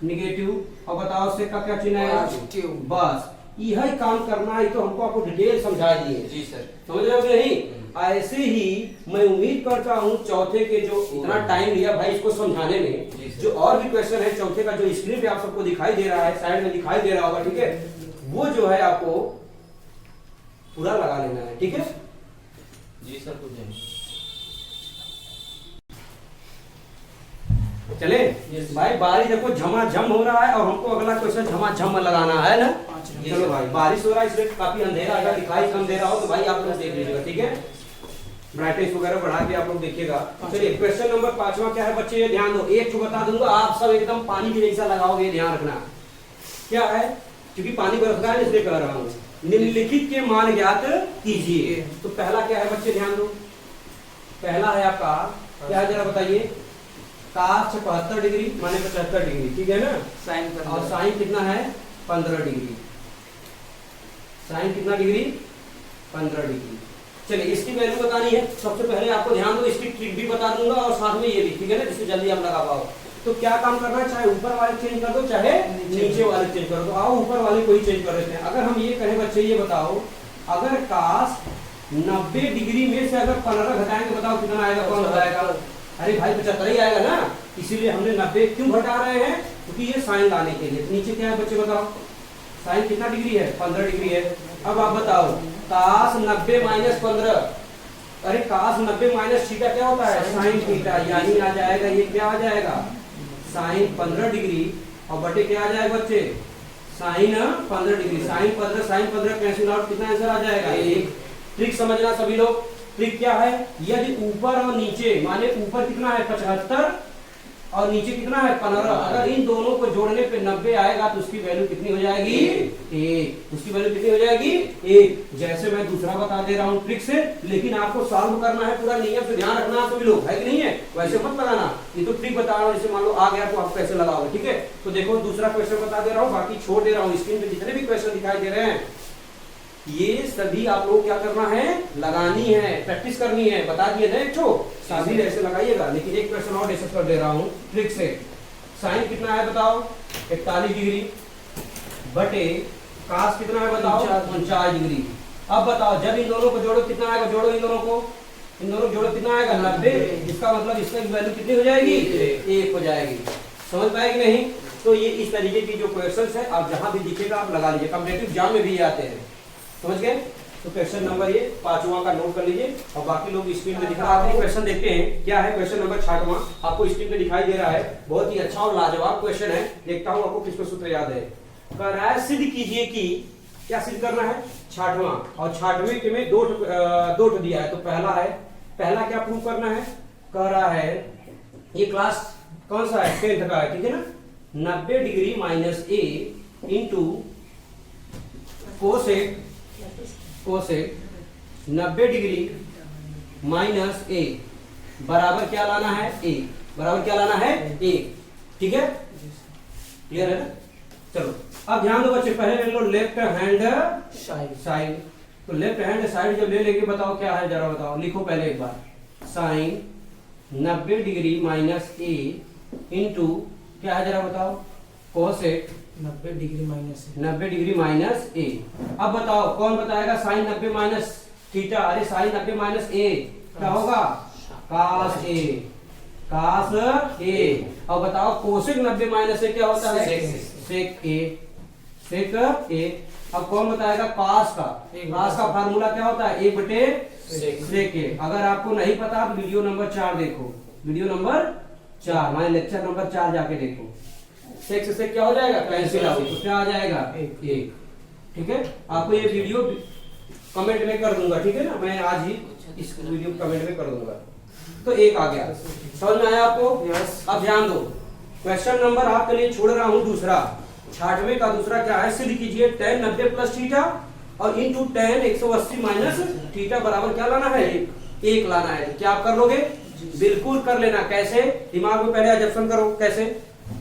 निगेटिव। और बताओ सेक का क्या चिन्ह आएगा? पॉजिटिव। बस यही काम करना है, तो हमको आपको डिटेल समझा दिए। जी सर। समझ रहे हो कि नहीं? ऐसे ही मैं उम्मीद करता हूँ चौथे के जो इतना टाइम लिया भाई इसको समझाने में, जो और भी क्वेश्चन है चौथे का जो स्क्रीन पे आप सबको दिखाई दे रहा है, साइड में दिखाई दे रहा होगा, ठीक है, वो जो है आपको पूरा लगा लेना है, ठीक है। जी सर कुछ नहीं। चले भाई, बारिश देखो झमाझम हो रहा है और हमको अगला क्वेश्चन झमाझम लगाना है ना। चलो भाई, बारिश हो रहा है इसलिए काफी अंधेरा, अगर दिखाई कम दे रहा हो तो भाई आप लोग देख लीजिएगा, ठीक है, ब्राइटनेस वगैरह बढ़ा के आप लोग देखिएगा। चलिए क्वेश्चन नंबर 5वां क्या है बच्चे, ये ध्यान दो, एक तो बता दूंगा, आप सब एकदम पानी के जैसा लगाओगे, ध्यान रखना क्या है, क्योंकि पानी बरस रहा है इसलिए कह रहा हूँ। निम्नलिखित के मान ज्ञात कीजिए। तो पहला क्या है बच्चे, ध्यान दो, पहला है आपका क्या है जरा बताइए, काश 75 डिग्री माने 75 डिग्री, ठीक है ना, साइन और साइन कितना है 15 डिग्री, साइन कितना डिग्री 15 डिग्री। चलिए इसकी वैल्यू बतानी है, सबसे पहले आपको ध्यान दो, इसकी ट्रिक भी बता दूंगा और साथ में ये भी, ठीक है ना, जिससे जल्दी आप लगा पाओ। तो क्या काम करना है, चाहे ऊपर वाले चेंज कर दो चाहे नीचे वाले चेंज कर दो। आओ ऊपर वाले को ही चेंज कर देते हैं। अगर हम ये कहें बच्चे, ये बताओ अगर काश 90 डिग्री में से अगर 15 घटाएंगे, बताओ कितना आएगा, कौन बताएगा? अरे भाई 75 ही आएगा ना, इसीलिए हमने 90 क्यों घटा रहे हैं, क्योंकि ये साइन लाने के लिए। नीचे क्या है बच्चे बताओ, साइन कितना डिग्री है 15 डिग्री है। अब आप बताओ काश 90 माइनस 15, अरे काश 90 माइनस थीटा क्या होता है, साइन थीटा, यानी आ जाएगा ये क्या आ जाएगा, साइन 15 डिग्री और बटे क्या आ जाएगा बच्चे, sine 15 degree, sine 15 cancel out, कितना आंसर आ जाएगा 1। ट्रिक समझना सभी लोग, ट्रिक क्या है, यदि ऊपर और नीचे, माने ऊपर कितना है 75 और नीचे कितना है 15, अगर इन दोनों को जोड़ने पे 90 आएगा तो उसकी वैल्यू कितनी हो जाएगी 1, उसकी वैल्यू कितनी हो जाएगी 1। जैसे मैं दूसरा बता दे रहा हूँ ट्रिक से, लेकिन आपको सॉल्व करना है पूरा नियम से, ध्यान रखना सभी लोग, है कि नहीं है, वैसे मत लगाना, ये तो ट्रिक बता रहा हूँ, जैसे मान लो आ गया तो आप कैसे लगाओगे, ठीक है। तो देखो दूसरा क्वेश्चन बता दे रहा हूँ, बाकी छोड़ दे रहा हूँ, स्क्रीन पे जितने भी क्वेश्चन दिखाई दे रहे हैं ये सभी आप लोग क्या करना है, लगानी है, प्रैक्टिस करनी है, बता दिए ना एक तो, सभी ऐसे लगाइएगा। लेकिन एक क्वेश्चन और डिस्कस कर दे रहा हूँ ट्रिक से, साइन कितना है बताओ 41 डिग्री बटे काश कितना है बताओ 49 डिग्री। अब बताओ जब इन दोनों को जोड़ो कितना आएगा, जोड़ो इन दोनों को, इन दोनों को जोड़ो कितना आएगा 90, इसका मतलब इसका वैल्यू कितनी हो जाएगी 1 हो जाएगी। समझ पाए कि नहीं? तो ये इस तरीके की जो क्वेश्चन है आप जहां भी दिखेगा आप लगा लीजिए, कॉम्पिटिटिव एग्जाम में भी आते हैं, समझ गए। तो क्वेश्चन नंबर ये 5वां का नोट कर लीजिए और बाकी लोग स्क्रीन पे दिखा, आप क्वेश्चन देखते हैं क्या है, क्वेश्चन नंबर 6वां आपको स्क्रीन पे दिखाई दे रहा है, बहुत ही अच्छा और लाजवाब क्वेश्चन है, देखता हूं आपको किसको सूत्र याद है। करार सिद्ध कीजिए कि, क्या सिद्ध करना है 6वां, और 6वें में दो दिया है। तो पहला क्या प्रूव करना है, कह रहा है ये क्लास कौन सा है 10th का है, ठीक है ना, 90 degree minus a into cosec 90 degree minus a बराबर क्या लाना है 1, बराबर क्या लाना है 1, ठीक है, क्लियर है ना। चलो अब ध्यान दो बच्चे, पहले ले लो लेफ्ट हैंड साइड। तो लेफ्ट हैंड साइड जब ले लेके बताओ क्या है, जरा बताओ, लिखो पहले एक बार, sine 90 degree minus a into क्या है जरा बताओ, cosec 90 degree minus 90 degree minus a। अब बताओ कौन बताएगा साइन 90 माइनस थीटा, अरे साइन 90 माइनस a क्या होगा, कास a। अब बताओ कोसेक 90 माइनस a क्या होता है, सेक a। अब कौन बताएगा कास का फार्मूला क्या होता है 1 बटे सेक a। अगर आपको नहीं पता तो वीडियो नंबर 4 देखो, वीडियो नंबर 4 माने लेक्चर नंबर 4 जाके देखो, सेक से क्या हो जाएगा कैंसिल आउट, तो क्या आ जाएगा 1, ठीक है। आपको ये वीडियो कमेंट में कर दूंगा, ठीक है ना, मैं आज ही इस वीडियो कमेंट में कर दूंगा। तो 1 आ गया, समझ में आया आपको? यस। अब ध्यान दो, क्वेश्चन नंबर आपके लिए छोड़ रहा हूं दूसरा, 6वें का दूसरा क्या है, सिद्ध कीजिए tan 90 प्लस थीटा और इंटू tan 180 माइनस थीटा बराबर क्या लाना है 1 लाना है। क्या आप कर लोगे? बिल्कुल कर लेना। कैसे? दिमाग में पहले एजम्पशन करो, कैसे?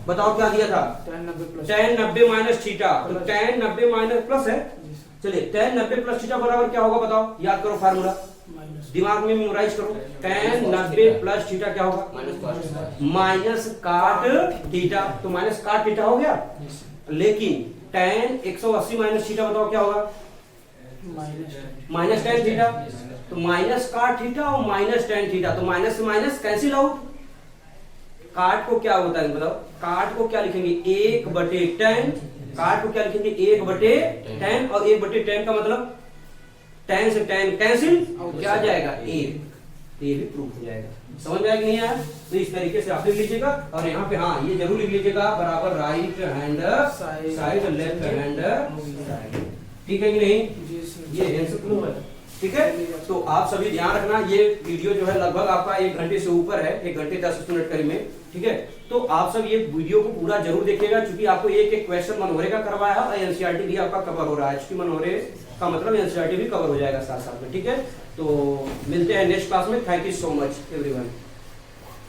बताओ क्या दिया था? tan 90 plus tan 90 minus theta, तो tan 90 माइनस प्लस है। जी सर, चलिए tan 90 प्लस थीटा बराबर क्या होगा बताओ, याद करो फार्मूला, माइनस दिमाग में मेमोराइज करो। tan 90 प्लस थीटा क्या होगा? माइनस काट थीटा, तो माइनस काट थीटा हो गया। जी सर, लेकिन tan 180 माइनस थीटा बताओ क्या होगा? माइनस tan थीटा, तो माइनस काट थीटा और माइनस tan थीटा, तो माइनस से माइनस कैंसिल आउट। काट को क्या होता है बताओ, काट को क्या लिखेंगे? 1/tan, काट को क्या लिखेंगे? 1/tan, और 1/tan का मतलब tan से tan कैंसिल, क्या आ जाएगा? 1। ये भी प्रूफ हो जाएगा। समझ में आया कि नहीं आया? तो इस तरीके से आप लिख लीजिएगा, और यहाँ पे हाँ ये जरूर लिख लीजिएगा, बराबर right hand side left hand side, ठीक है कि नहीं? जी सर, ये हैंड से प्रूफ है, ठीक है। तो आप सभी ध्यान रखना, ये वीडियो जो है लगभग आपका 1 घंटे से ऊपर है, 1 घंटे 10 मिनट करीब में, ठीक है। तो आप सब ये वीडियो को पूरा जरूर देखिएगा, क्योंकि आपको एक एक क्वेश्चन मनोहरे का करवाया है और एनसीईआरटी भी आपका कवर हो रहा है। एचटी मनोहरे का मतलब एनसीईआरटी भी कवर हो जाएगा साथ साथ में, ठीक है। तो मिलते हैं नेक्स्ट क्लास में। Thank you so much everyone.